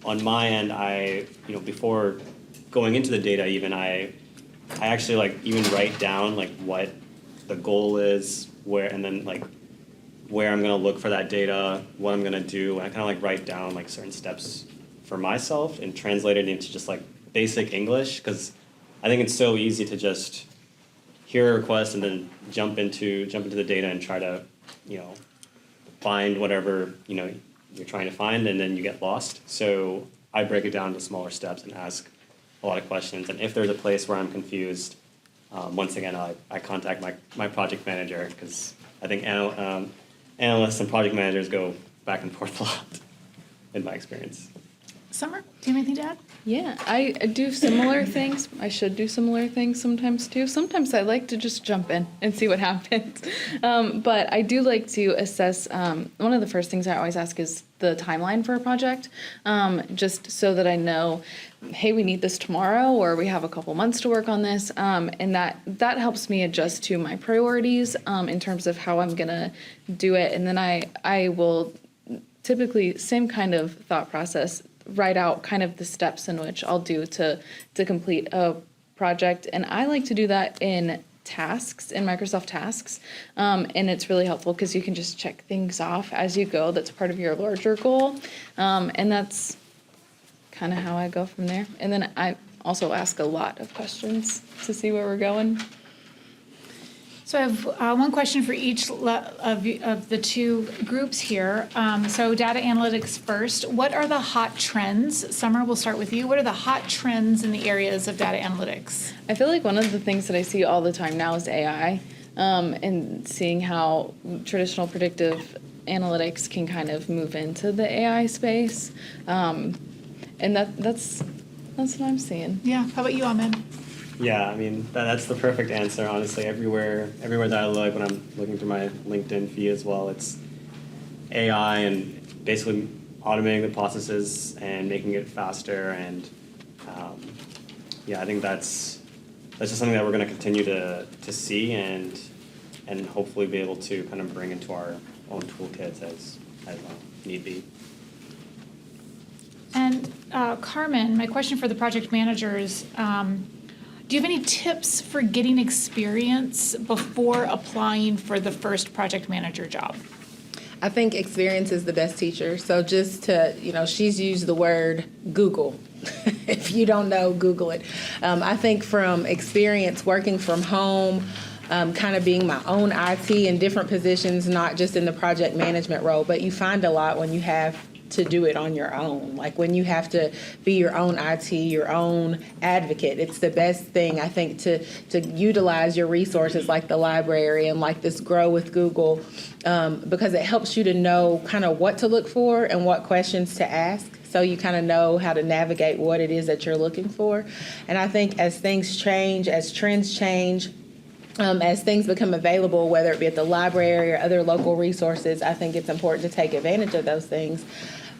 on my end, before going into the data even, I actually even write down what the goal is, where I'm gonna look for that data, what I'm gonna do, and I kind of write down certain steps for myself and translate it into just basic English, because I think it's so easy to just hear a request and then jump into the data and try to find whatever you're trying to find, and then you get lost. So I break it down into smaller steps and ask a lot of questions, and if there's a place where I'm confused, once again I contact my project manager, because I think analysts and project managers go back and forth a lot in my experience. Summer, do you have anything to add? Yeah, I do similar things. I should do similar things sometimes too. Sometimes I like to just jump in and see what happens. But I do like to assess, one of the first things I always ask is the timeline for a project, just so that I know, hey, we need this tomorrow, or we have a couple months to work on this. And that helps me adjust to my priorities in terms of how I'm gonna do it. And then I will typically, same kind of thought process, write out kind of the steps in which I'll do to complete a project. And I like to do that in tasks, in Microsoft Tasks. And it's really helpful because you can just check things off as you go. That's part of your larger goal. And that's kind of how I go from there. And then I also ask a lot of questions to see where we're going. So I have one question for each of the two groups here. So data analytics first. What are the hot trends? Summer, we'll start with you. What are the hot trends in the areas of data analytics? I feel like one of the things that I see all the time now is AI, and seeing how traditional predictive analytics can kind of move into the AI space. And that's what I'm seeing. Yeah, how about you, Ahmed? Yeah, that's the perfect answer, honestly. Everywhere that I look, when I'm looking through my LinkedIn feed as well, it's AI and basically automating the processes and making it faster. And I think that's just something that we're going to continue to see and hopefully be able to kind of bring into our own toolkits as need be. And Carmen, my question for the project managers, do you have any tips for getting experience before applying for the first project manager job? I think experience is the best teacher. So just to, she's used the word Google. If you don't know, Google it. I think from experience working from home, kind of being my own IT in different positions, not just in the project management role, but you find a lot when you have to do it on your own. Like when you have to be your own IT, your own advocate, it's the best thing, I think, to utilize your resources like the library and like this Grow with Google, because it helps you to know kind of what to look for and what questions to ask. So you kind of know how to navigate what it is that you're looking for. And I think as things change, as trends change, as things become available, whether it be at the library or other local resources, I think it's important to take advantage of those things.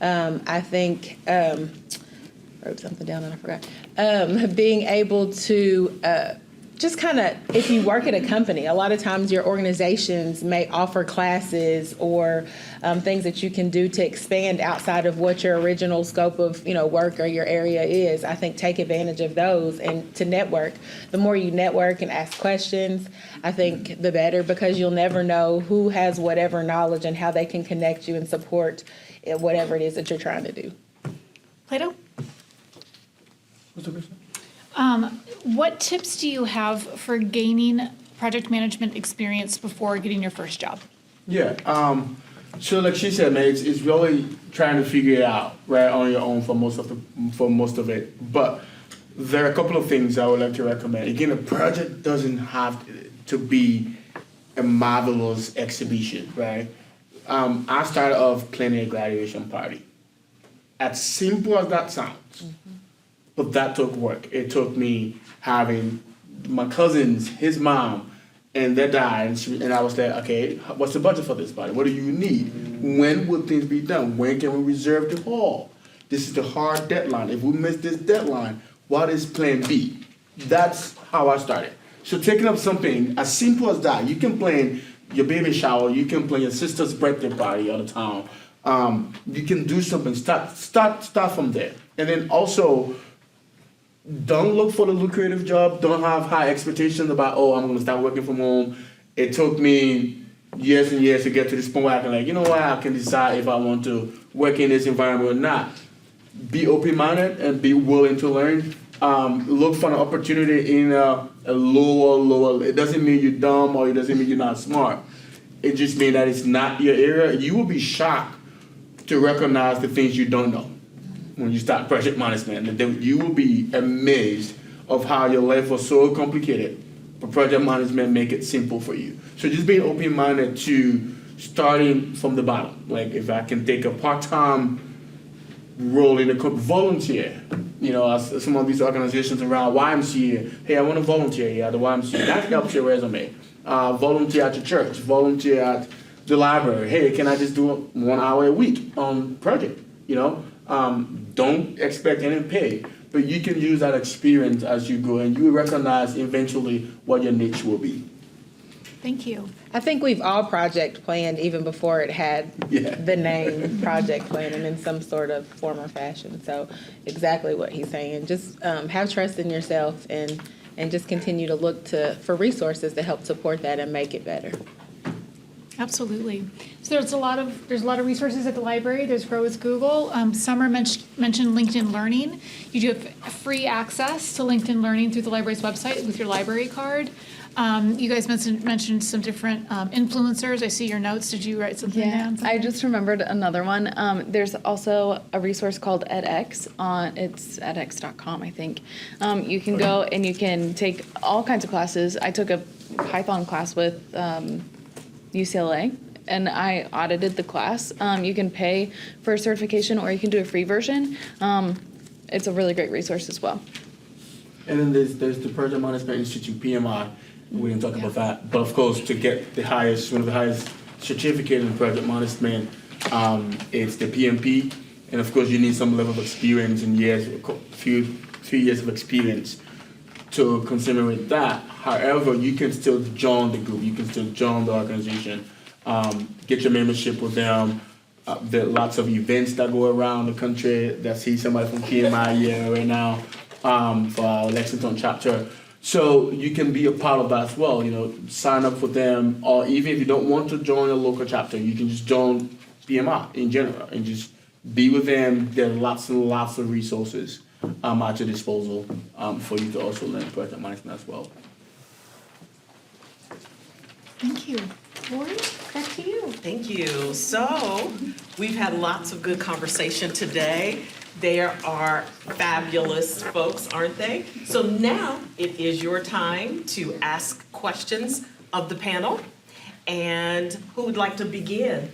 I think, wrote something down and I forgot. Being able to just kind of, if you work at a company, a lot of times your organizations may offer classes or things that you can do to expand outside of what your original scope of work or your area is. I think take advantage of those and to network. The more you network and ask questions, I think the better, because you'll never know who has whatever knowledge and how they can connect you and support whatever it is that you're trying to do. Plato? What's the question? What tips do you have for gaining project management experience before getting your first job? Yeah. So like she said, man, it's really trying to figure it out right on your own for most of it. But there are a couple of things I would like to recommend. Again, a project doesn't have to be a marvelous exhibition, right? I started off planning a graduation party. As simple as that sounds, but that took work. It took me having my cousins, his mom, and their dad, and I was like, okay, what's the budget for this party? What do you need? When will things be done? When can we reserve the hall? This is the hard deadline. If we miss this deadline, what is plan B? That's how I started. So taking up something as simple as that, you can plan your baby shower, you can plan your sister's birthday party out of town. You can do something, start from there. And then also, don't look for the lucrative job. Don't have high expectations about, oh, I'm gonna start working from home. It took me years and years to get to this point where I can I can decide if I want to work in this environment or not. Be open-minded and be willing to learn. Look for an opportunity in a lower. It doesn't mean you're dumb or it doesn't mean you're not smart. It just means that it's not your area. You will be shocked to recognize the things you don't know when you start project management. You will be amazed of how your life was so complicated, but project management make it simple for you. So just being open-minded to starting from the bottom. Like if I can take a part-time role in a volunteer, as some of these organizations around YMCA, hey, I want to volunteer here at the YMCA. That helps your resume. Volunteer at your church, volunteer at the library. Hey, can I just do 1 hour a week on project? Don't expect any pay, but you can use that experience as you go, and you will recognize eventually what your niche will be. Thank you. I think we've all project planned even before it had Yeah. the name project planning in some sort of form or fashion. So exactly what he's saying. Just have trust in yourself and just continue to look for resources to help support that and make it better. Absolutely. So there's a lot of resources at the library. There's Grow with Google. Summer mentioned LinkedIn Learning. You do have free access to LinkedIn Learning through the library's website with your library card. You guys mentioned some different influencers. I see your notes. Did you write something Yeah, down? I just remembered another one. There's also a resource called edX it's edX.com, I think. You can go and you can take all kinds of classes. I took a Python class with UCLA, and I audited the class. You can pay for a certification or you can do a free version. It's a really great resource as well. And then there's the Project Management Institute, PMI. We didn't talk about that, but of course, to get one of the highest certificate in project management, it's the PMP, and of course, you need some level of experience and few years of experience to commemorate that. However, you can still join the group, you can still join the organization, get your membership with them. There are lots of events that go around the country. That see somebody from PMI here right now for our Lexington chapter. So you can be a part of that as well. Sign up for them, or even if you don't want to join a local chapter, you can just join PMI in general and just be with them. There are lots and lots of resources at your disposal for you to also learn project management as well. Thank you. Lori, back to you. Thank you. So, we've had lots of good conversation today. There are fabulous folks, aren't they? So now it is your time to ask questions of the panel. And who would like to begin?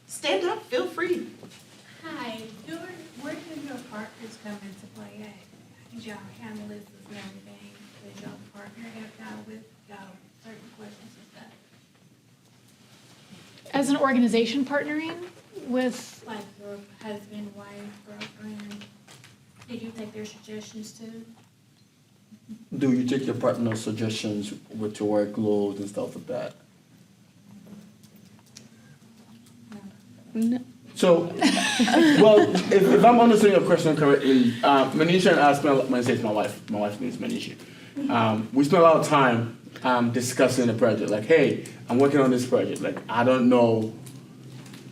Stand up, feel free. Hi, where do your partners come into play at? Did y'all handle this and everything? Did y'all partner help y'all with y'all certain questions and stuff? As an organization partnering with, Like your husband, wife, girlfriend, did you take their suggestions too? Do you take your partner's suggestions with your workload and stuff like that? No. So, well, if I'm understanding your question correctly, Manisha and I spent, when I say it's my wife's name is Manisha. We spent a lot of time discussing the project. Like, hey, I'm working on this project. Like, I don't know,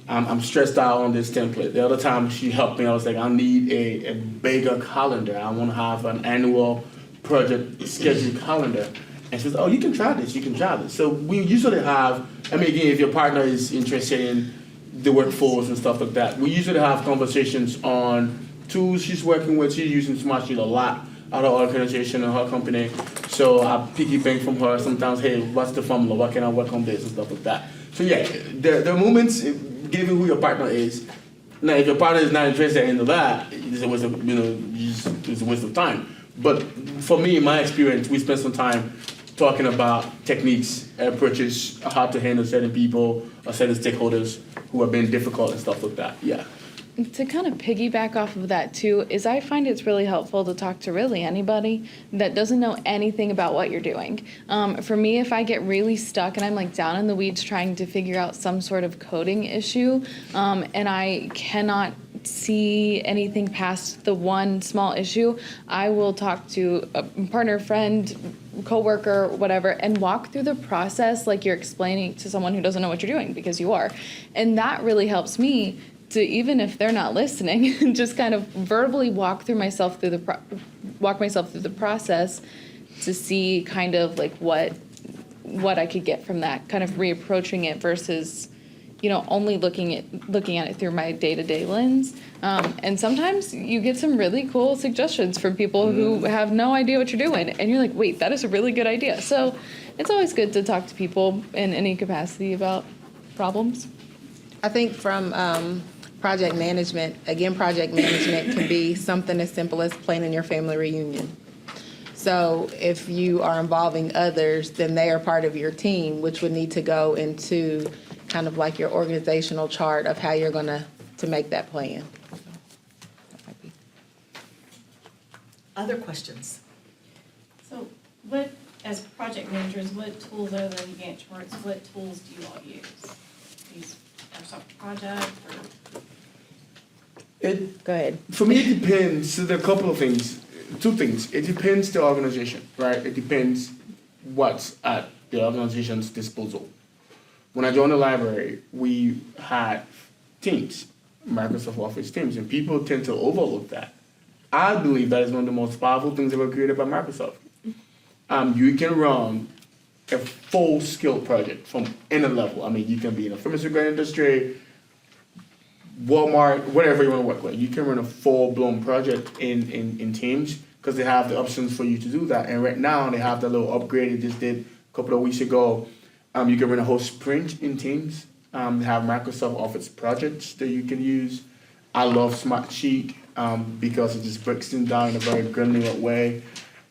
I'm stressed out on this template. The other time she helped me, I was like, I need a bigger calendar. I want to have an annual project schedule calendar. And she was, oh, you can try this, you can try this. So we usually have, I mean, again, if your partner is interested in the workforce and stuff like that, we usually have conversations on tools she's working with. She's using Smartsheet a lot at her organization and her company. So I piggyback from her sometimes, hey, what's the formula? What can I work on this and stuff like that? So yeah, there are moments, given who your partner is. Now, if your partner is not interested in that, it's a waste of, it's a waste of time. But for me, in my experience, we spent some time talking about techniques, approaches, how to handle certain people or certain stakeholders who have been difficult and stuff like that. Yeah. To kind of piggyback off of that too, is I find it's really helpful to talk to really anybody that doesn't know anything about what you're doing. For me, if I get really stuck and I'm like down in the weeds trying to figure out some sort of coding issue, and I cannot see anything past the one small issue, I will talk to a partner, friend, coworker, whatever, and walk through the process like you're explaining to someone who doesn't know what you're doing, because you are. And that really helps me to, even if they're not listening, just kind of verbally walk myself through the process to see kind of like what I could get from that, kind of reapproaching it versus, only looking at it through my day-to-day lens. And sometimes you get some really cool suggestions from people who have no idea what you're doing, and you're like, wait, that is a really good idea. So it's always good to talk to people in any capacity about problems. I think from project management can be something as simple as planning your family reunion. So if you are involving others, then they are part of your team, which would need to go into kind of like your organizational chart of how you're going to make that plan. Other questions? So as project managers, what tools other than Gantt charts, what tools do you all use? Use Microsoft Project or? Go ahead. For me, it depends. So there are a couple of things. Two things. It depends the organization, right? It depends what's at the organization's disposal. When I joined the library, we had Teams, Microsoft Office Teams, and people tend to overlook that. I believe that is one of the most powerful things ever created by Microsoft. You can run a full-scale project from any level. I mean, you can be in the pharmaceutical industry, Walmart, whatever you want to work with. You can run a full-blown project in Teams because they have the options for you to do that. And right now, they have the little upgrade they just did a couple of weeks ago. You can run a whole sprint in Teams. They have Microsoft Office projects that you can use. I love Smartsheet because it just breaks them down in a very granular way.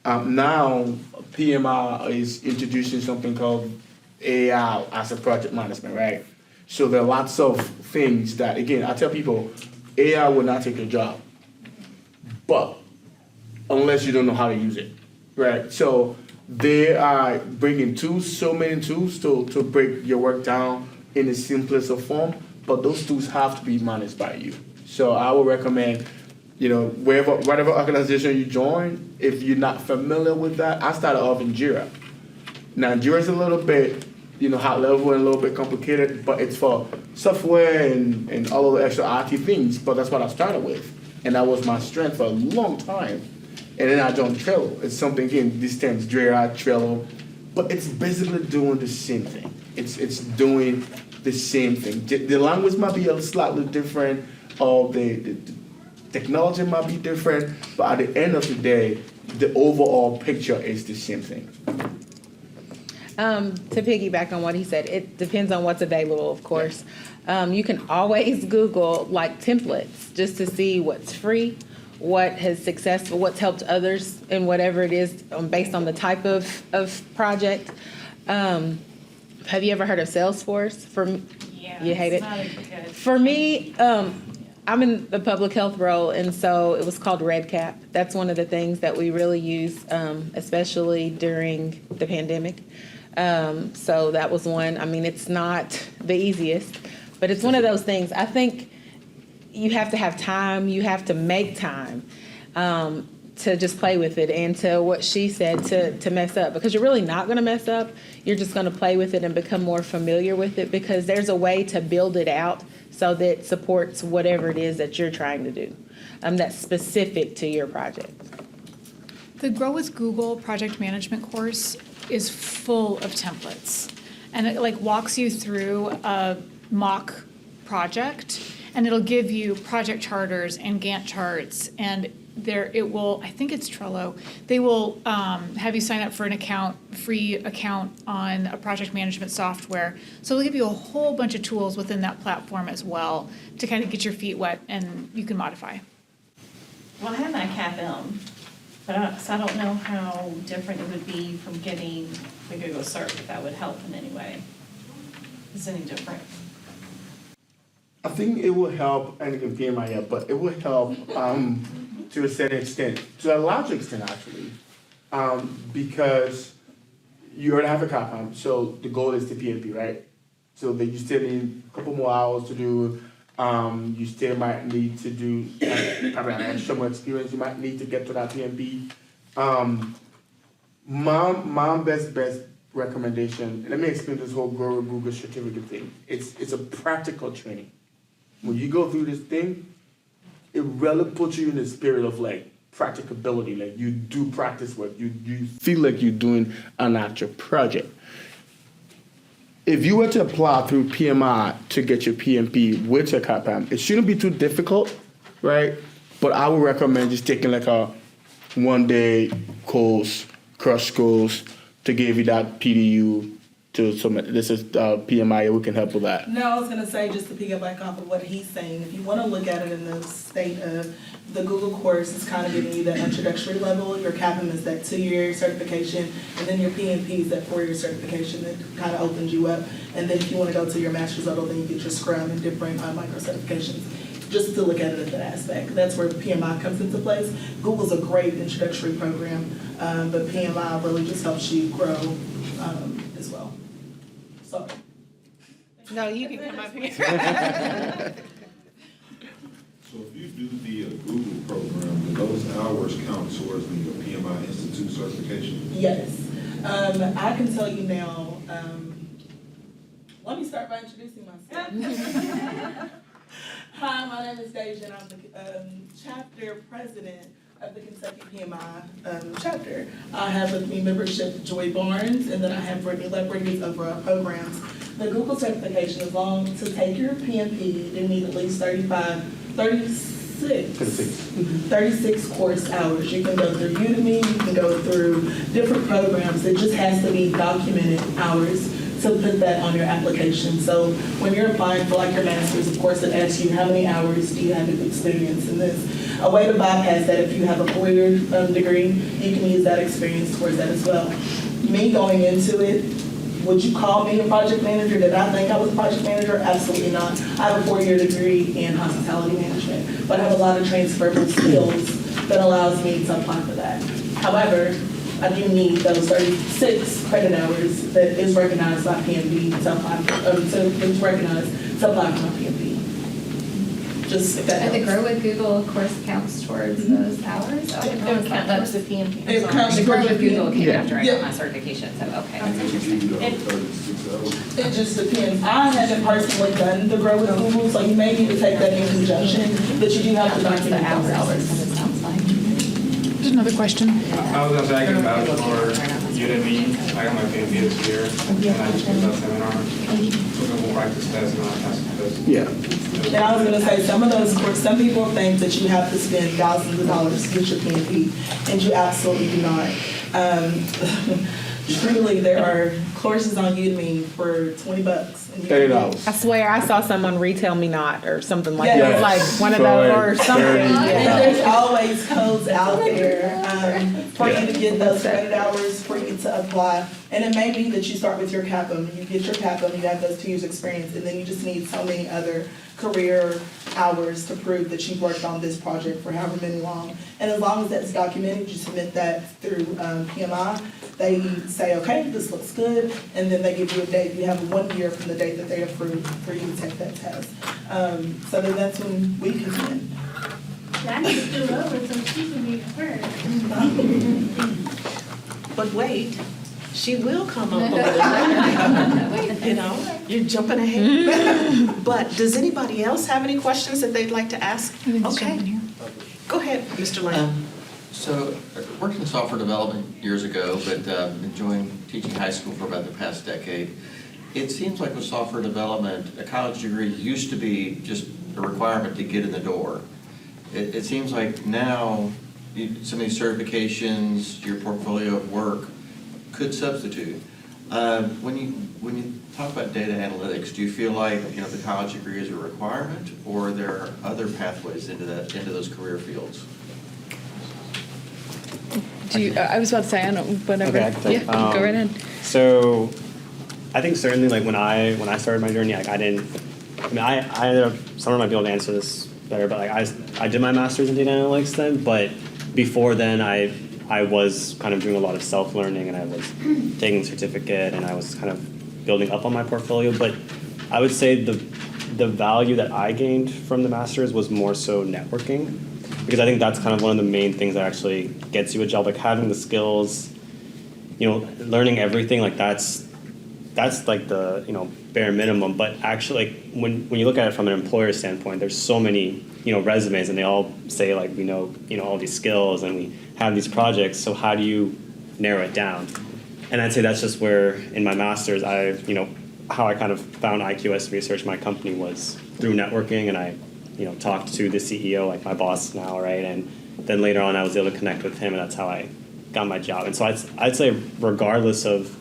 Now, PMI is introducing something called AI as a project management, right? So there are lots of things that, again, I tell people, AI will not take your job, but unless you don't know how to use it, right? So they are bringing tools, so many tools to break your work down in the simplest of form, but those tools have to be managed by you. So I would recommend, whatever organization you join, if you're not familiar with that, I started off in Jira. Now, Jira is a little bit, high level and a little bit complicated, but it's for software and all of the extra IT things, but that's what I started with. and that was my strength for a long time. And then I joined Trello. It's something, again, these terms, Jira, Trello, but it's basically doing the same thing. It's doing the same thing. The language might be a slightly different, or the technology might be different, but at the end of the day, the overall picture is the same thing. To piggyback on what he said, it depends on what's available, of course. You can always Google like templates just to see what's free, what has successful, what's helped others, and whatever it is based on the type of project. Have you ever heard of Salesforce? You hate it? For me, I'm in the public health role, and so it was called REDCap. That's one of the things that we really use, especially during the pandemic. So that was one. I mean, it's not the easiest, but it's one of those things. I think you have to have time. You have to make time to just play with it, and to what she said, to mess up, because you're really not going to mess up. You're just going to play with it and become more familiar with it, because there's a way to build it out so that it supports whatever it is that you're trying to do, that's specific to your project. The Grow with Google project management course is full of templates, and it like walks you through a mock project, and it'll give you project charters and Gantt charts, and it will, I think it's Trello, they will have you sign up for an free account on a project management software. So they'll give you a whole bunch of tools within that platform as well to kind of get your feet wet, and you can modify. Well, I have my CAPM, but so I don't know how different it would be from getting the Google Cert, if that would help in any way. Is it any different? I think it will help, and again, PMI, yeah, but it will help to a certain extent, to a large extent actually, because you already have a CAPM, so the goal is the PMP, right? So that you still need a couple more hours to do. You still might need to do probably an extra more experience. You might need to get to that PMP. My best recommendation. Let me explain this whole Grow with Google certificate thing. It's a practical training. When you go through this thing, it really puts you in the spirit of like practicability. Like you do practice work. You feel like you're doing an actual project. If you were to apply through PMI to get your PMP with your CAPM, it shouldn't be too difficult, right? But I would recommend just taking like a one-day course, crash course, to give you that PDU to submit. This is PMI, we can help with that. No, I was gonna say, just to piggyback off of what he's saying, if you wanna look at it in the state of the Google course, is kind of giving you that introductory level. Your CAPM is that 2-year certification, and then your PMP is that 4-year certification that kind of opens you up. And then if you wanna go to your master's level, then you get your Scrum and different micro certifications. Just to look at it in that aspect. That's where PMI comes into place. Google's a great introductory program, but PMI really just helps you grow as well. Sorry. No, you can come up here. So if you do the Google program, do those hours count towards the PMI Institute certification? Yes. I can tell you now, let me start by introducing myself. Hi, my name is Deja, and I'm the chapter president of the Kentucky PMI chapter. I have with me membership Joy Barnes, and then I have Brittany Lebriggs over our programs. The Google certification is long. To take your PMP, you need at least 36 course hours. You can go through Udemy, you can go through different programs. It just has to be documented hours to put that on your application. So when you're applying for like your master's, of course, it asks you how many hours do you have of experience in this. A way to bypass that, if you have a 4-year degree, you can use that experience towards that as well. Me going into it, would you call me a project manager? Did I think I was a project manager? Absolutely not. I have a 4-year degree in hospitality management, but I have a lot of transferable skills that allows me to apply for that. However, I do need those 36 credit hours that is recognized by PMP to apply for, to apply for my PMP. just if that And the helps. Grow with Google, of course, counts towards those hours? Oh, I didn't realize that. That's the PMP. It counts The Grow with Google came Yeah. after I Yeah. got my certification, so, okay, that's Would interesting. you do 36 hours? It just depends. I haven't personally done the Grow with Google, so you may need to take that in conjunction, but you do have to That's the document those hours, hours. it sounds like. There's another question. I was gonna say I can vouch for Udemy. I got my PMP this year, and I just took that seminar. Took a whole practice test and I passed the test. Yeah. And I was gonna say, some of those courses, some people think that you have to spend thousands of dollars to get your PMP, and you absolutely do not. Truly, there are courses on Udemy for $20. and you can $30. I swear, I saw some on Retail Me Not or something like Yeah. that, like one of So, those like, or something. 30. Yeah. And there's always codes out there for you to get those credit hours, for you to apply. And it may be that you start with your CAPM, you get your CAPM, you have those 2 years experience, and then you just need so many other career hours to prove that you've worked on this project for however many long. And as long as that's documented, you submit that through PMI, they say, okay, this looks good, and then they give you a date. You have 1 year from the date that they approve for you to take that test. So then that's when we can in. I need to do over so she can be first. But wait, she will come up over the you know, you're jumping ahead. But does anybody else have any questions that they'd like to ask? Okay, go ahead, Mr. Lane. So, I worked in software development years ago, but enjoying teaching high school for about the past decade. It seems like with software development, a college degree used to be just a requirement to get in the door. It seems like now, some of these certifications, your portfolio of work could substitute. When you talk about data analytics, do you feel like, the college degree is a requirement, or there are other pathways into those career fields? I was about to say, I don't know, whatever. Okay, I can take- Yeah, go right ahead. So, I think certainly like when I started my journey, like I ended up, someone might be able to answer this better, but like I did my master's in data analytics then, but before then I was kind of doing a lot of self-learning, and I was taking a certificate, and I was kind of building up on my portfolio. But I would say the value that I gained from the master's was more so networking, because I think that's kind of one of the main things that actually gets you a job, like having the skills, learning everything, like that's like the bare minimum. But actually, like when you look at it from an employer standpoint, there's so many resumes, and they all say like we know all these skills and we have these projects. So how do you narrow it down? And I'd say that's just where in my master's how I kind of found IQS Research, my company, was through networking, and I talked to the CEO, like my boss now, right? And then later on I was able to connect with him, and that's how I got my job. And so I'd say regardless of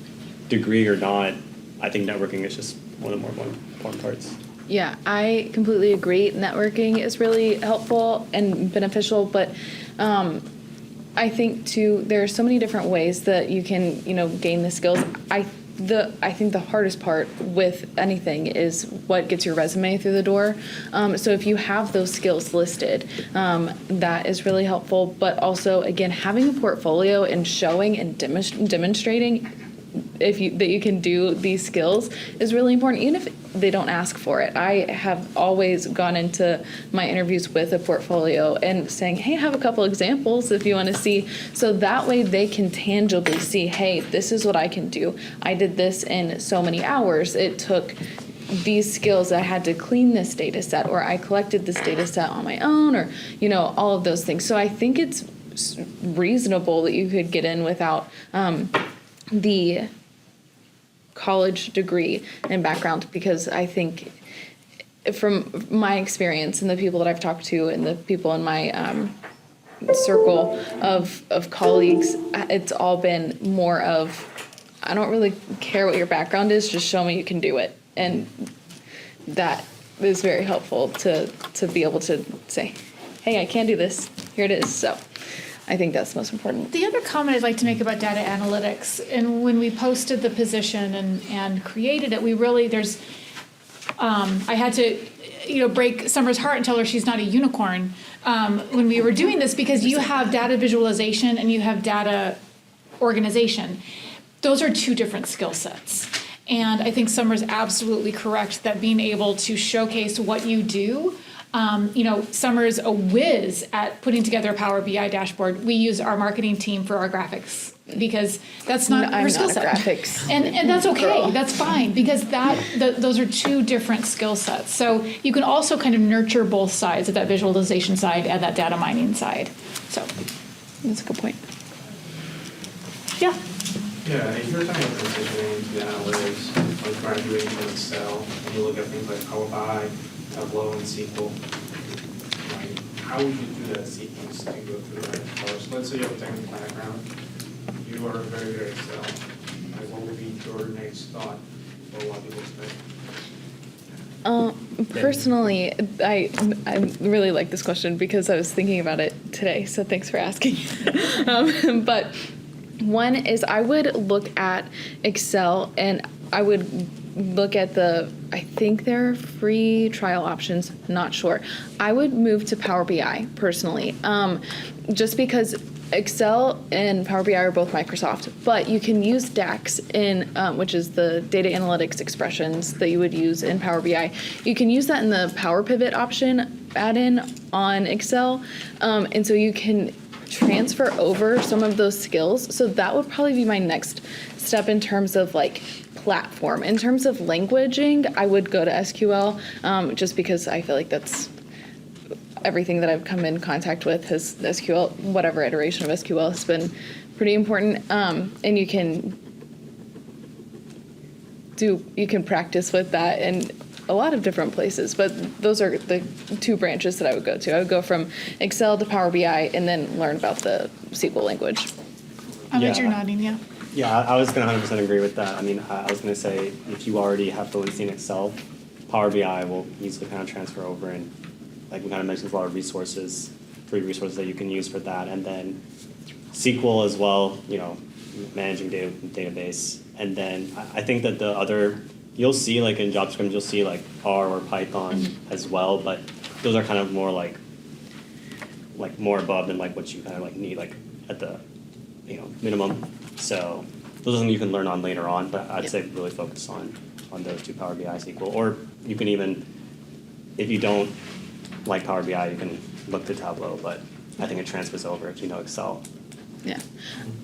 degree or not, I think networking is just one of the more important parts. Yeah, I completely agree. Networking is really helpful and beneficial, but I think too there are so many different ways that you can gain the skills. I think the hardest part with anything is what gets your resume through the door. So if you have those skills listed, that is really helpful. But also, again, having a portfolio and showing and demonstrating that you can do these skills is really important, even if they don't ask for it. I have always gone into my interviews with a portfolio and saying, hey, I have a couple examples if you want to see. So that way they can tangibly see, hey, this is what I can do. I did this in so many hours. It took these skills. I had to clean this data set, or I collected this data set on my own, or, all of those things. So I think it's reasonable that you could get in without the college degree and background, because I think from my experience and the people that I've talked to and the people in my circle of colleagues, it's all been more of, I don't really care what your background is, just show me you can do it. And that is very helpful to be able to say, hey, I can do this, here it is. So I think that's the most important. The other comment I'd like to make about data analytics, and when we posted the position and created it, we really, I had to, break Summer's heart and tell her she's not a unicorn when we were doing this, because you have data visualization and you have data organization. Those are two different skill sets. And I think Summer's absolutely correct that being able to showcase what you do Summer's a whiz at putting together a Power BI dashboard. We use our marketing team for our graphics because that's not I'm her skill not a set. graphics And that's okay. girl. That's fine because those are two different skill sets. So you can also kind of nurture both sides of that visualization side and that data mining side. So That's a good point. yeah. Yeah, if you're talking about transitioning to the analytics, like graduating from Excel, and you look at things like Power BI, Tableau, and SQL, like, how would you do that sequence to go through that first? Let's say you have a technical background, you are very good at Excel. Like, what would be your next thought for what people expect? Personally, I really like this question because I was thinking about it today, so thanks for asking. But one is I would look at Excel and I would look at I think there are free trial options, not sure. I would move to Power BI personally, just because Excel and Power BI are both Microsoft, but you can use DAX which is the data analytics expressions that you would use in Power BI. You can use that in the Power Pivot option add-in on Excel, and so you can transfer over some of those skills. So that would probably be my next step in terms of like platform. In terms of languaging, I would go to SQL, just because I feel like that's everything that I've come in contact with has SQL, whatever iteration of SQL has been pretty important. And you can practice with that in a lot of different places, but those are the two branches that I would go to. I would go from Excel to Power BI and then learn about the SQL language. I bet Yeah. you're nodding, yeah. Yeah, I was going to 100% agree with that. I mean, I was going to say if you already have fluency in Excel, Power BI will easily kind of transfer over, and like we kind of mentioned, there's a lot of resources, free resources that you can use for that, and then SQL as well, managing database, and then I think that the other, you'll see like in job descriptions, you'll see like R or Python as well, but those are kind of more like more above than like what you kind of like need like at the minimum. So those are something you can learn on later on, but I'd say really focus on those two, Power BI, SQL, or you can even, if you don't like Power BI, you can look to Tableau, but I think it transfers over if you know Excel. Yeah,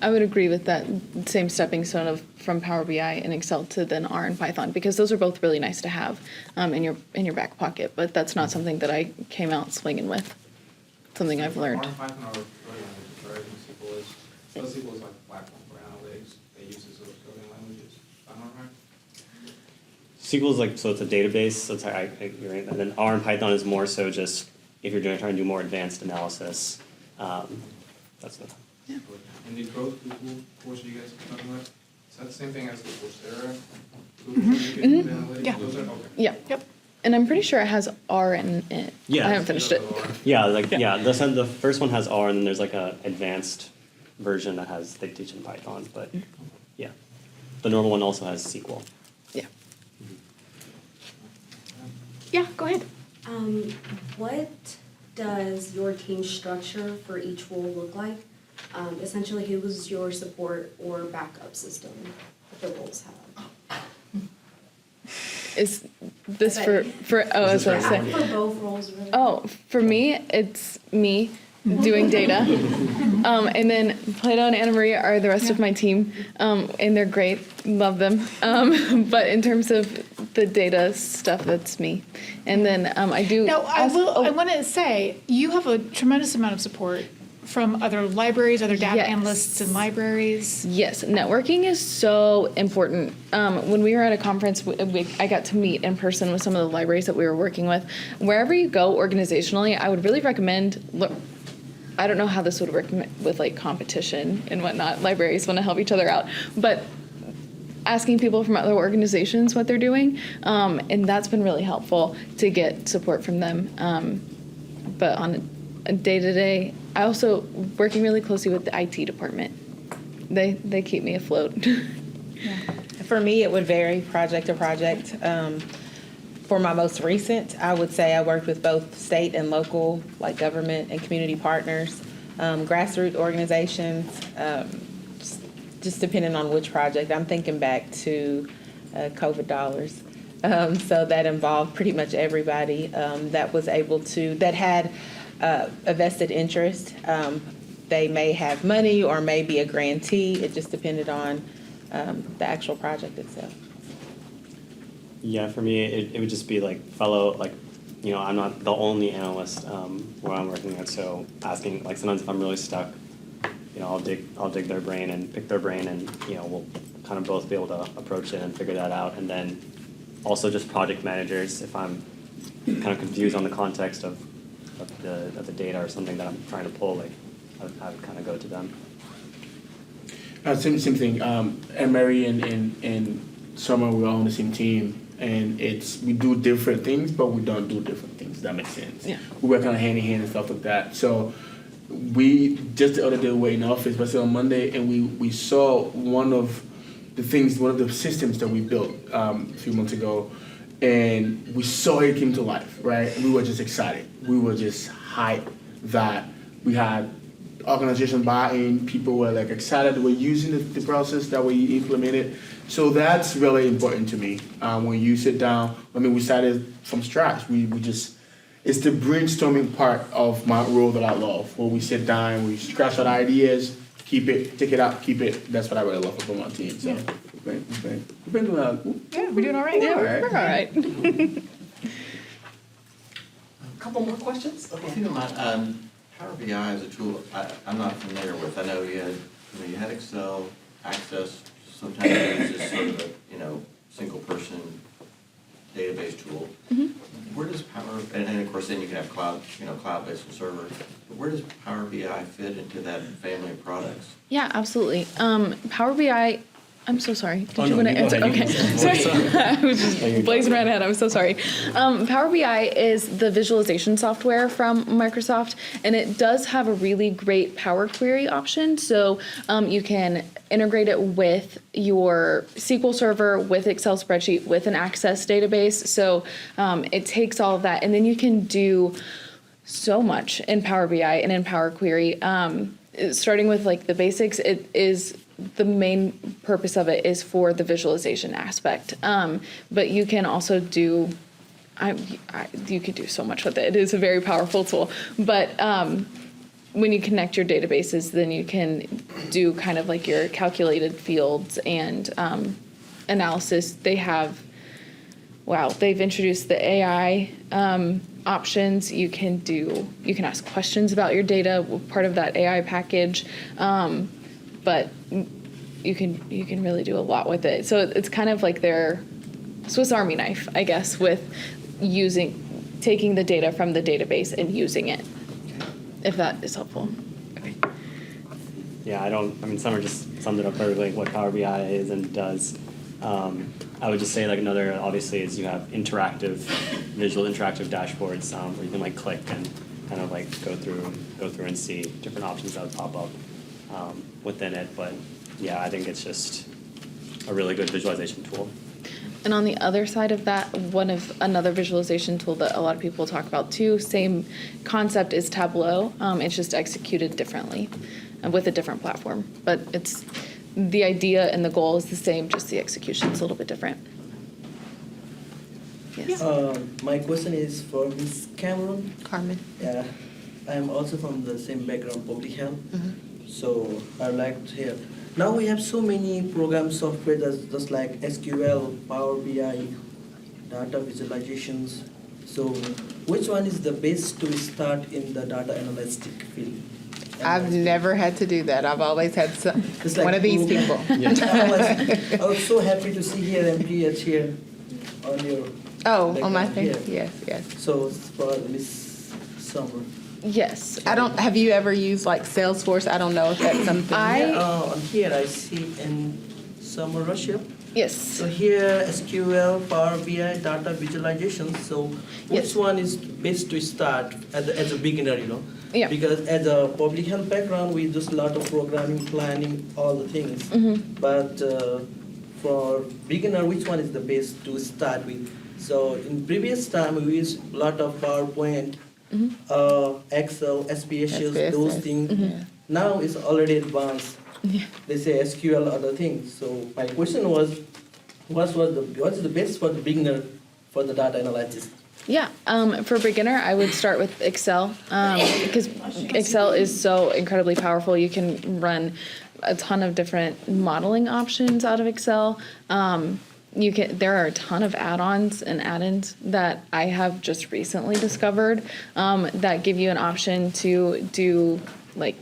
I would agree with that same stepping stone from Power BI and Excel to then R and Python, because those are both really nice to have in your back pocket, but that's not something that I came out swinging with. Something I've learned. R and Python are coding languages, right? And SQL is like platform for analytics that uses those coding languages. Am I right? SQL is like, so it's a database, so it's like, you're right, and then R and Python is more so just if you're trying to do more advanced analysis. That's what. Yeah. And the growth Google course you guys are talking about, is that the same thing as the Coursera? Google Certificate in Analytics? Yeah. Those are, okay. Yeah. Yep. And I'm pretty sure it has R in it. Yeah. I haven't finished it. Yeah, the first one has R, and then there's like a advanced version that they teach in Python, but yeah. The normal one also has SQL. Yeah. Yeah, go ahead. What does your team structure for each role look like? Essentially, who was your support or backup system that the roles have? Is this for I was about to say. For both roles, really. Oh, for me, it's me doing data. And then Plato and Anna Maria are the rest of my team, and they're great, love them. But in terms of the data stuff, that's me. And then I do. Now, I want to say, you have a tremendous amount of support from other libraries, other data Yes. analysts and libraries. Yes, networking is so important. When we were at a conference, I got to meet in person with some of the libraries that we were working with. Wherever you go organizationally, I would really recommend, I don't know how this would work with like competition and whatnot. Libraries want to help each other out, but asking people from other organizations what they're doing, and that's been really helpful to get support from them. But on a day-to-day, I also working really closely with the IT department. They keep me afloat. For me, it would vary project to project. For my most recent, I would say I worked with both state and local, like government and community partners, grassroots organizations, just depending on which project. I'm thinking back to COVID dollars. So that involved pretty much everybody that was able to, that had a vested interest. They may have money or may be a grantee. It just depended on the actual project itself. Yeah, for me, it would just be like fellow, like, you know, I'm not the only analyst where I'm working at, so asking, like, sometimes if I'm really stuck, you know, I'll dig their brain and pick their brain, and, you know, we'll kind of both be able to approach it and figure that out. And then also just project managers, if I'm kind of confused on the context of the data or something that I'm trying to pull, like, I would kind of go to them. Same thing. And Mary and Summer, we're all on the same team, and we do different things, but we don't do different things. That makes sense. Yeah. We work kind of hand in hand and stuff like that. So we just the other day we were in the office, but on Monday, and we saw one of the systems that we built a few months ago, and we saw it came to life, right? And we were just excited. We were just hyped that we had organization buy-in, people were like excited, they were using the process that we implemented. So that's really important to me. When you sit down, I mean, we started from scratch. We just, it's the brainstorming part of my role that I love, where we sit down, we scratch out ideas, keep it, take it out, keep it. That's what I really love about my team. So we've been doing Yeah, we're doing all right. all right. We're all right. Couple more questions? If you don't mind, Power BI is a tool I'm not familiar with. I know you had Excel, Access, sometimes it's just sort of a, single person database tool. Where does and of course then you can have cloud-based and server. But where does Power BI fit into that family of products? Yeah, absolutely. Power BI, I'm so sorry. Did you no, want to you go answer? ahead, you Okay. can Sorry. I was just blazing right ahead. I'm so sorry. Power BI is the visualization software from Microsoft, and it does have a really great Power Query option. So you can integrate it with your SQL Server, with Excel spreadsheet, with an Access database. So it takes all of that, and then you can do so much in Power BI and in Power Query. Starting with like the basics, it is the main purpose of it is for the visualization aspect. But you can also do, you could do so much with it. It is a very powerful tool. But when you connect your databases, then you can do kind of like your calculated fields and analysis. They've introduced the AI options. You can ask questions about your data, part of that AI package. But you can really do a lot with it. So it's kind of like their Swiss Army knife, I guess, with taking the data from the database and using it, if that is helpful. Yeah, Summer just summed it up perfectly, what Power BI is and does. I would just say like another, obviously, is you have visual interactive dashboards where you can like click and kind of like go through and see different options that would pop up within it. But yeah, I think it's just a really good visualization tool. And on the other side of that, another visualization tool that a lot of people talk about too, same concept, is Tableau. It's just executed differently with a different platform. But it's the idea and the goal is the same, just the execution is a little bit different. Yes. My question is for Ms. Cameron. Carmen. Yeah, I'm also from the same background, public health. So I'd like to hear. Now we have so many program software that's just like SQL, Power BI, data visualizations. So which one is the best to start in the data analytic field? I've never had to do that. I've always had It's like one of these people. I was so happy to see here MPH here on your. Oh, on my background thing? here. Yes. So it's for Miss Summer. Yes. Have you ever used like Salesforce? I don't know if that's something. On here I see in Summer Russia. Yes. So here SQL, Power BI, data visualization. So which one is best to start as a beginner, Yeah. Because as a public health background, we do a lot of programming, planning, all the things. But for beginner, which one is the best to start with? So in previous time, we used a lot of PowerPoint, Excel, SPSS, those things. Now it's already advanced. They say SQL, other things. So my question was, What's the best for the beginner for the data analysis? Yeah, for beginner, I would start with Excel because Excel is so incredibly powerful. You can run a ton of different modeling options out of Excel. There are a ton of add-ons and add-ins that I have just recently discovered that give you an option to do, like,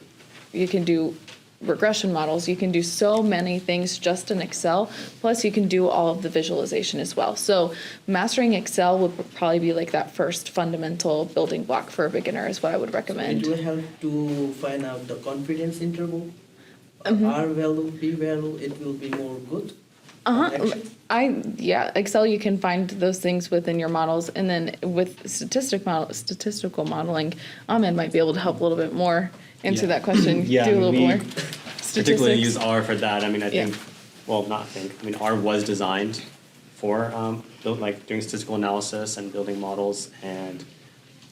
you can do regression models. You can do so many things just in Excel. Plus, you can do all of the visualization as well. So mastering Excel would probably be like that first fundamental building block for a beginner is what I would recommend. It will help to find out the confidence interval, R value, P value. It will be more good. Excel, you can find those things within your models, and then with statistical modeling, Ahmed might be able to help a little bit more answer that question. Yeah, do a little more particularly statistics. use R for that. I mean, R was designed for doing statistical analysis and building models, and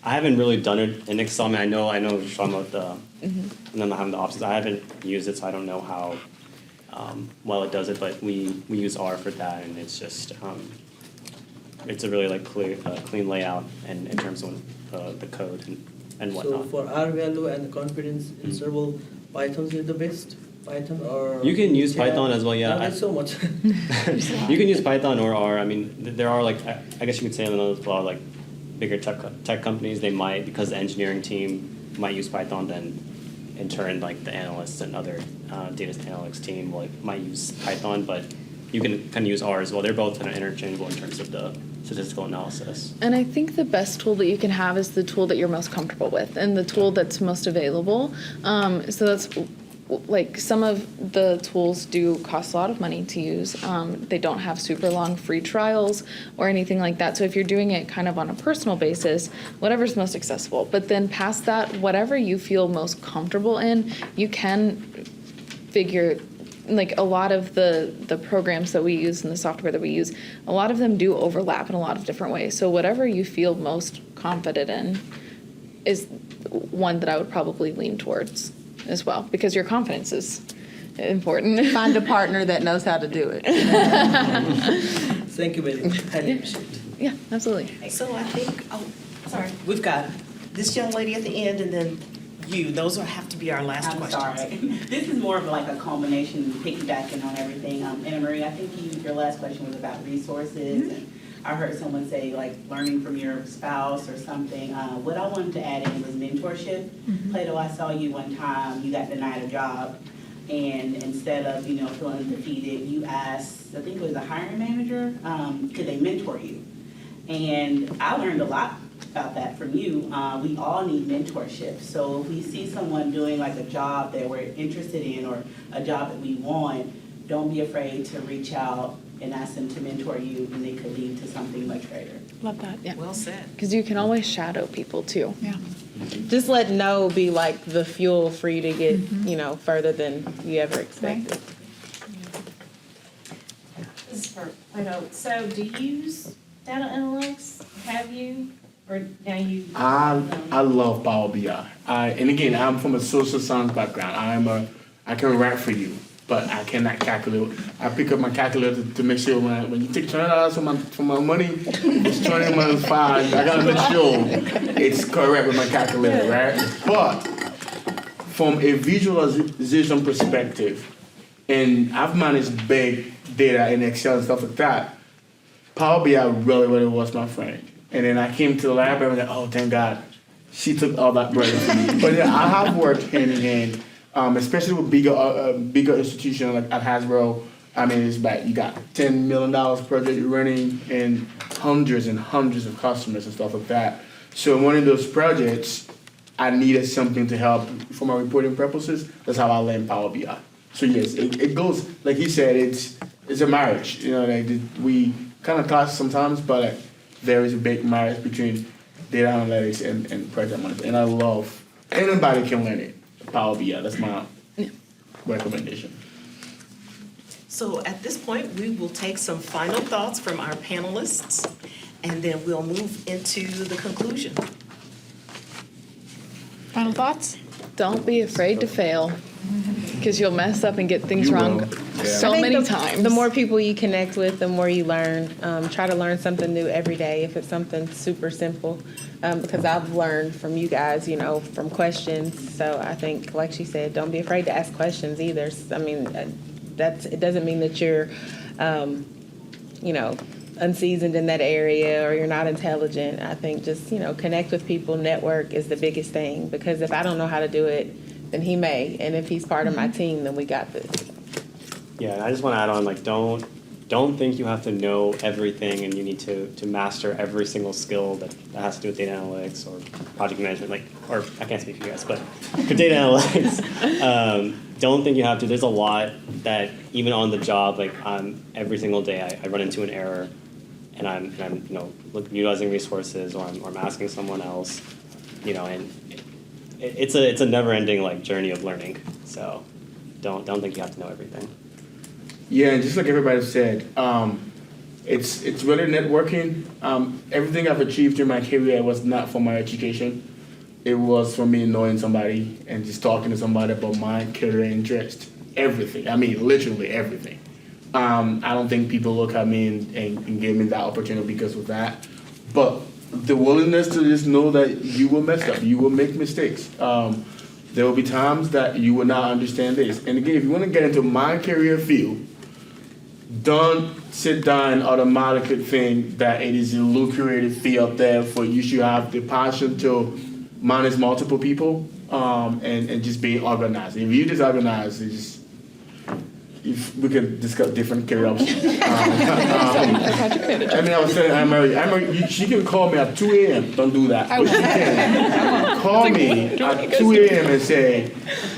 I haven't really done it in Excel. I mean, I know you're talking about and then having the options. I haven't used it, so I don't know how well it does it, but we use R for that, and it's just it's a really clean layout and in terms of the code and whatnot. So for R value and confidence interval, Python is the best. Python or You can use Python as well, yeah. There's so much. You can use Python or R. I mean, there are I guess you could say in those bigger tech companies, they might, because the engineering team might use Python, then in turn the analysts and other data analytics team might use Python, but you can kind of use R as well. They're both kind of interchangeable in terms of the statistical analysis. And I think the best tool that you can have is the tool that you're most comfortable with and the tool that's most available. So that's some of the tools do cost a lot of money to use. They don't have super long free trials or anything like that. So if you're doing it kind of on a personal basis, whatever's most accessible. But then past that, whatever you feel most comfortable in, you can figure. A lot of the programs that we use and the software that we use, a lot of them do overlap in a lot of different ways. So whatever you feel most confident in is one that I would probably lean towards as well, because your confidence is important. Find a partner that knows how to do it. Thank you very much. I appreciate it. Yeah, absolutely. So I think, Sorry. we've got this young lady at the end and then you. Those have to be our last questions. Sorry. This is more of a culmination, piggybacking on everything. Anna Marie, I think your last question was about resources. And I heard someone say learning from your spouse or something. What I wanted to add in was mentorship. Plato, I saw you one time, you got denied a job. And instead of, feeling defeated, you asked, I think it was the hiring manager, could they mentor you? And I learned a lot about that from you. We all need mentorship. So if we see someone doing a job that we're interested in or a job that we want, don't be afraid to reach out and ask them to mentor you, and they could lead to something much greater. Love that. Yeah. Well said. Because you can always shadow people too. Yeah. Just let no be the fuel for you to get, further than you ever expected. This is for Plato. So do you use data analytics? Have you? Or now you? I love Power BI. And again, I'm from a social science background. I can write for you, but I cannot calculate. I pick up my calculator to make sure when you take $20 from my money, it's 20 minus 5. I gotta make sure it's correct with my calculator, right? But from a visualization perspective, and I've managed big data in Excel and stuff like that, Power BI really, really was my friend. And then I came to the library and oh, thank God, she took all that bread from me. But yeah, I have worked hand in hand, especially with bigger institutions like at Hasbro. I mean, it's bad. You got $10 million project you're running and hundreds of customers and stuff like that. So one of those projects, I needed something to help for my reporting purposes. That's how I learned Power BI. So yes, it goes, like he said, it's a marriage. We kind of clash sometimes, but there is a big marriage between data analytics and project management. And I love, anybody can learn it. Power BI, that's my recommendation. So at this point, we will take some final thoughts from our panelists, and then we'll move into the conclusion. Final thoughts? Don't be afraid to fail. because you'll mess up and get things You wrong will. Yeah. so I think many the, times. The more people you connect with, the more you learn. Try to learn something new every day if it's something super simple. Because I've learned from you guys, you know, from questions. So I think, like she said, don't be afraid to ask questions either. I mean, it doesn't mean that you're, you know, unseasoned in that area or you're not intelligent. I think just, you know, connect with people, network is the biggest thing. Because if I don't know how to do it, then he may. And if he's part of my team, then we got this. Yeah, and I just want to add on, like, don't think you have to know everything and you need to master every single skill that has to do with data analytics or project management, like, or I can't speak for you guys, but for data analytics, don't think you have to. There's a lot that even on the job, like, every single day I run into an error and I'm you know, utilizing resources or I'm asking someone else, you know, and it's a never-ending, like, journey of learning. So don't think you have to know everything. Yeah, and just like everybody said, it's really networking. Everything I've achieved in my career was not for my education. It was for me knowing somebody and just talking to somebody about my career interest. Everything. I mean, literally everything. I don't think people look at me and give me that opportunity because of that. But the willingness to just know that you will mess up, you will make mistakes. There will be times that you will not understand this. And again, if you want to get into my career field, don't sit down and automatically think that it is a lucrative field there for you should have the passion to manage multiple people and just be organized. If you disorganize, it's just, if we can discuss different career options. I mean, I was saying, Anne-Marie, she can call me at 2 a.m. Don't do that. But she can call me at 2 a.m. and say,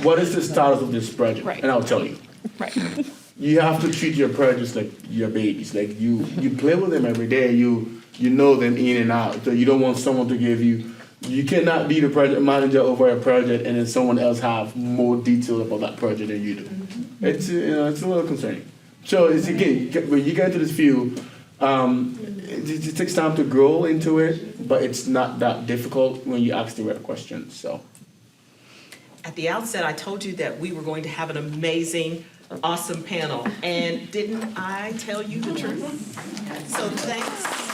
what is the status of this project? Right. And I'll tell you. Right. You have to treat your projects like your babies. Like you play with them every day. You know them in and out. So you don't want someone to give you. You cannot be the project manager over a project and then someone else have more detail about that project than you do. It's it's a little concerning. So it's again when you get into this field, it takes time to grow into it, but it's not that difficult when you ask the right questions. So. At the outset, I told you that we were going to have an amazing, awesome panel, and didn't I tell you the truth? So thanks.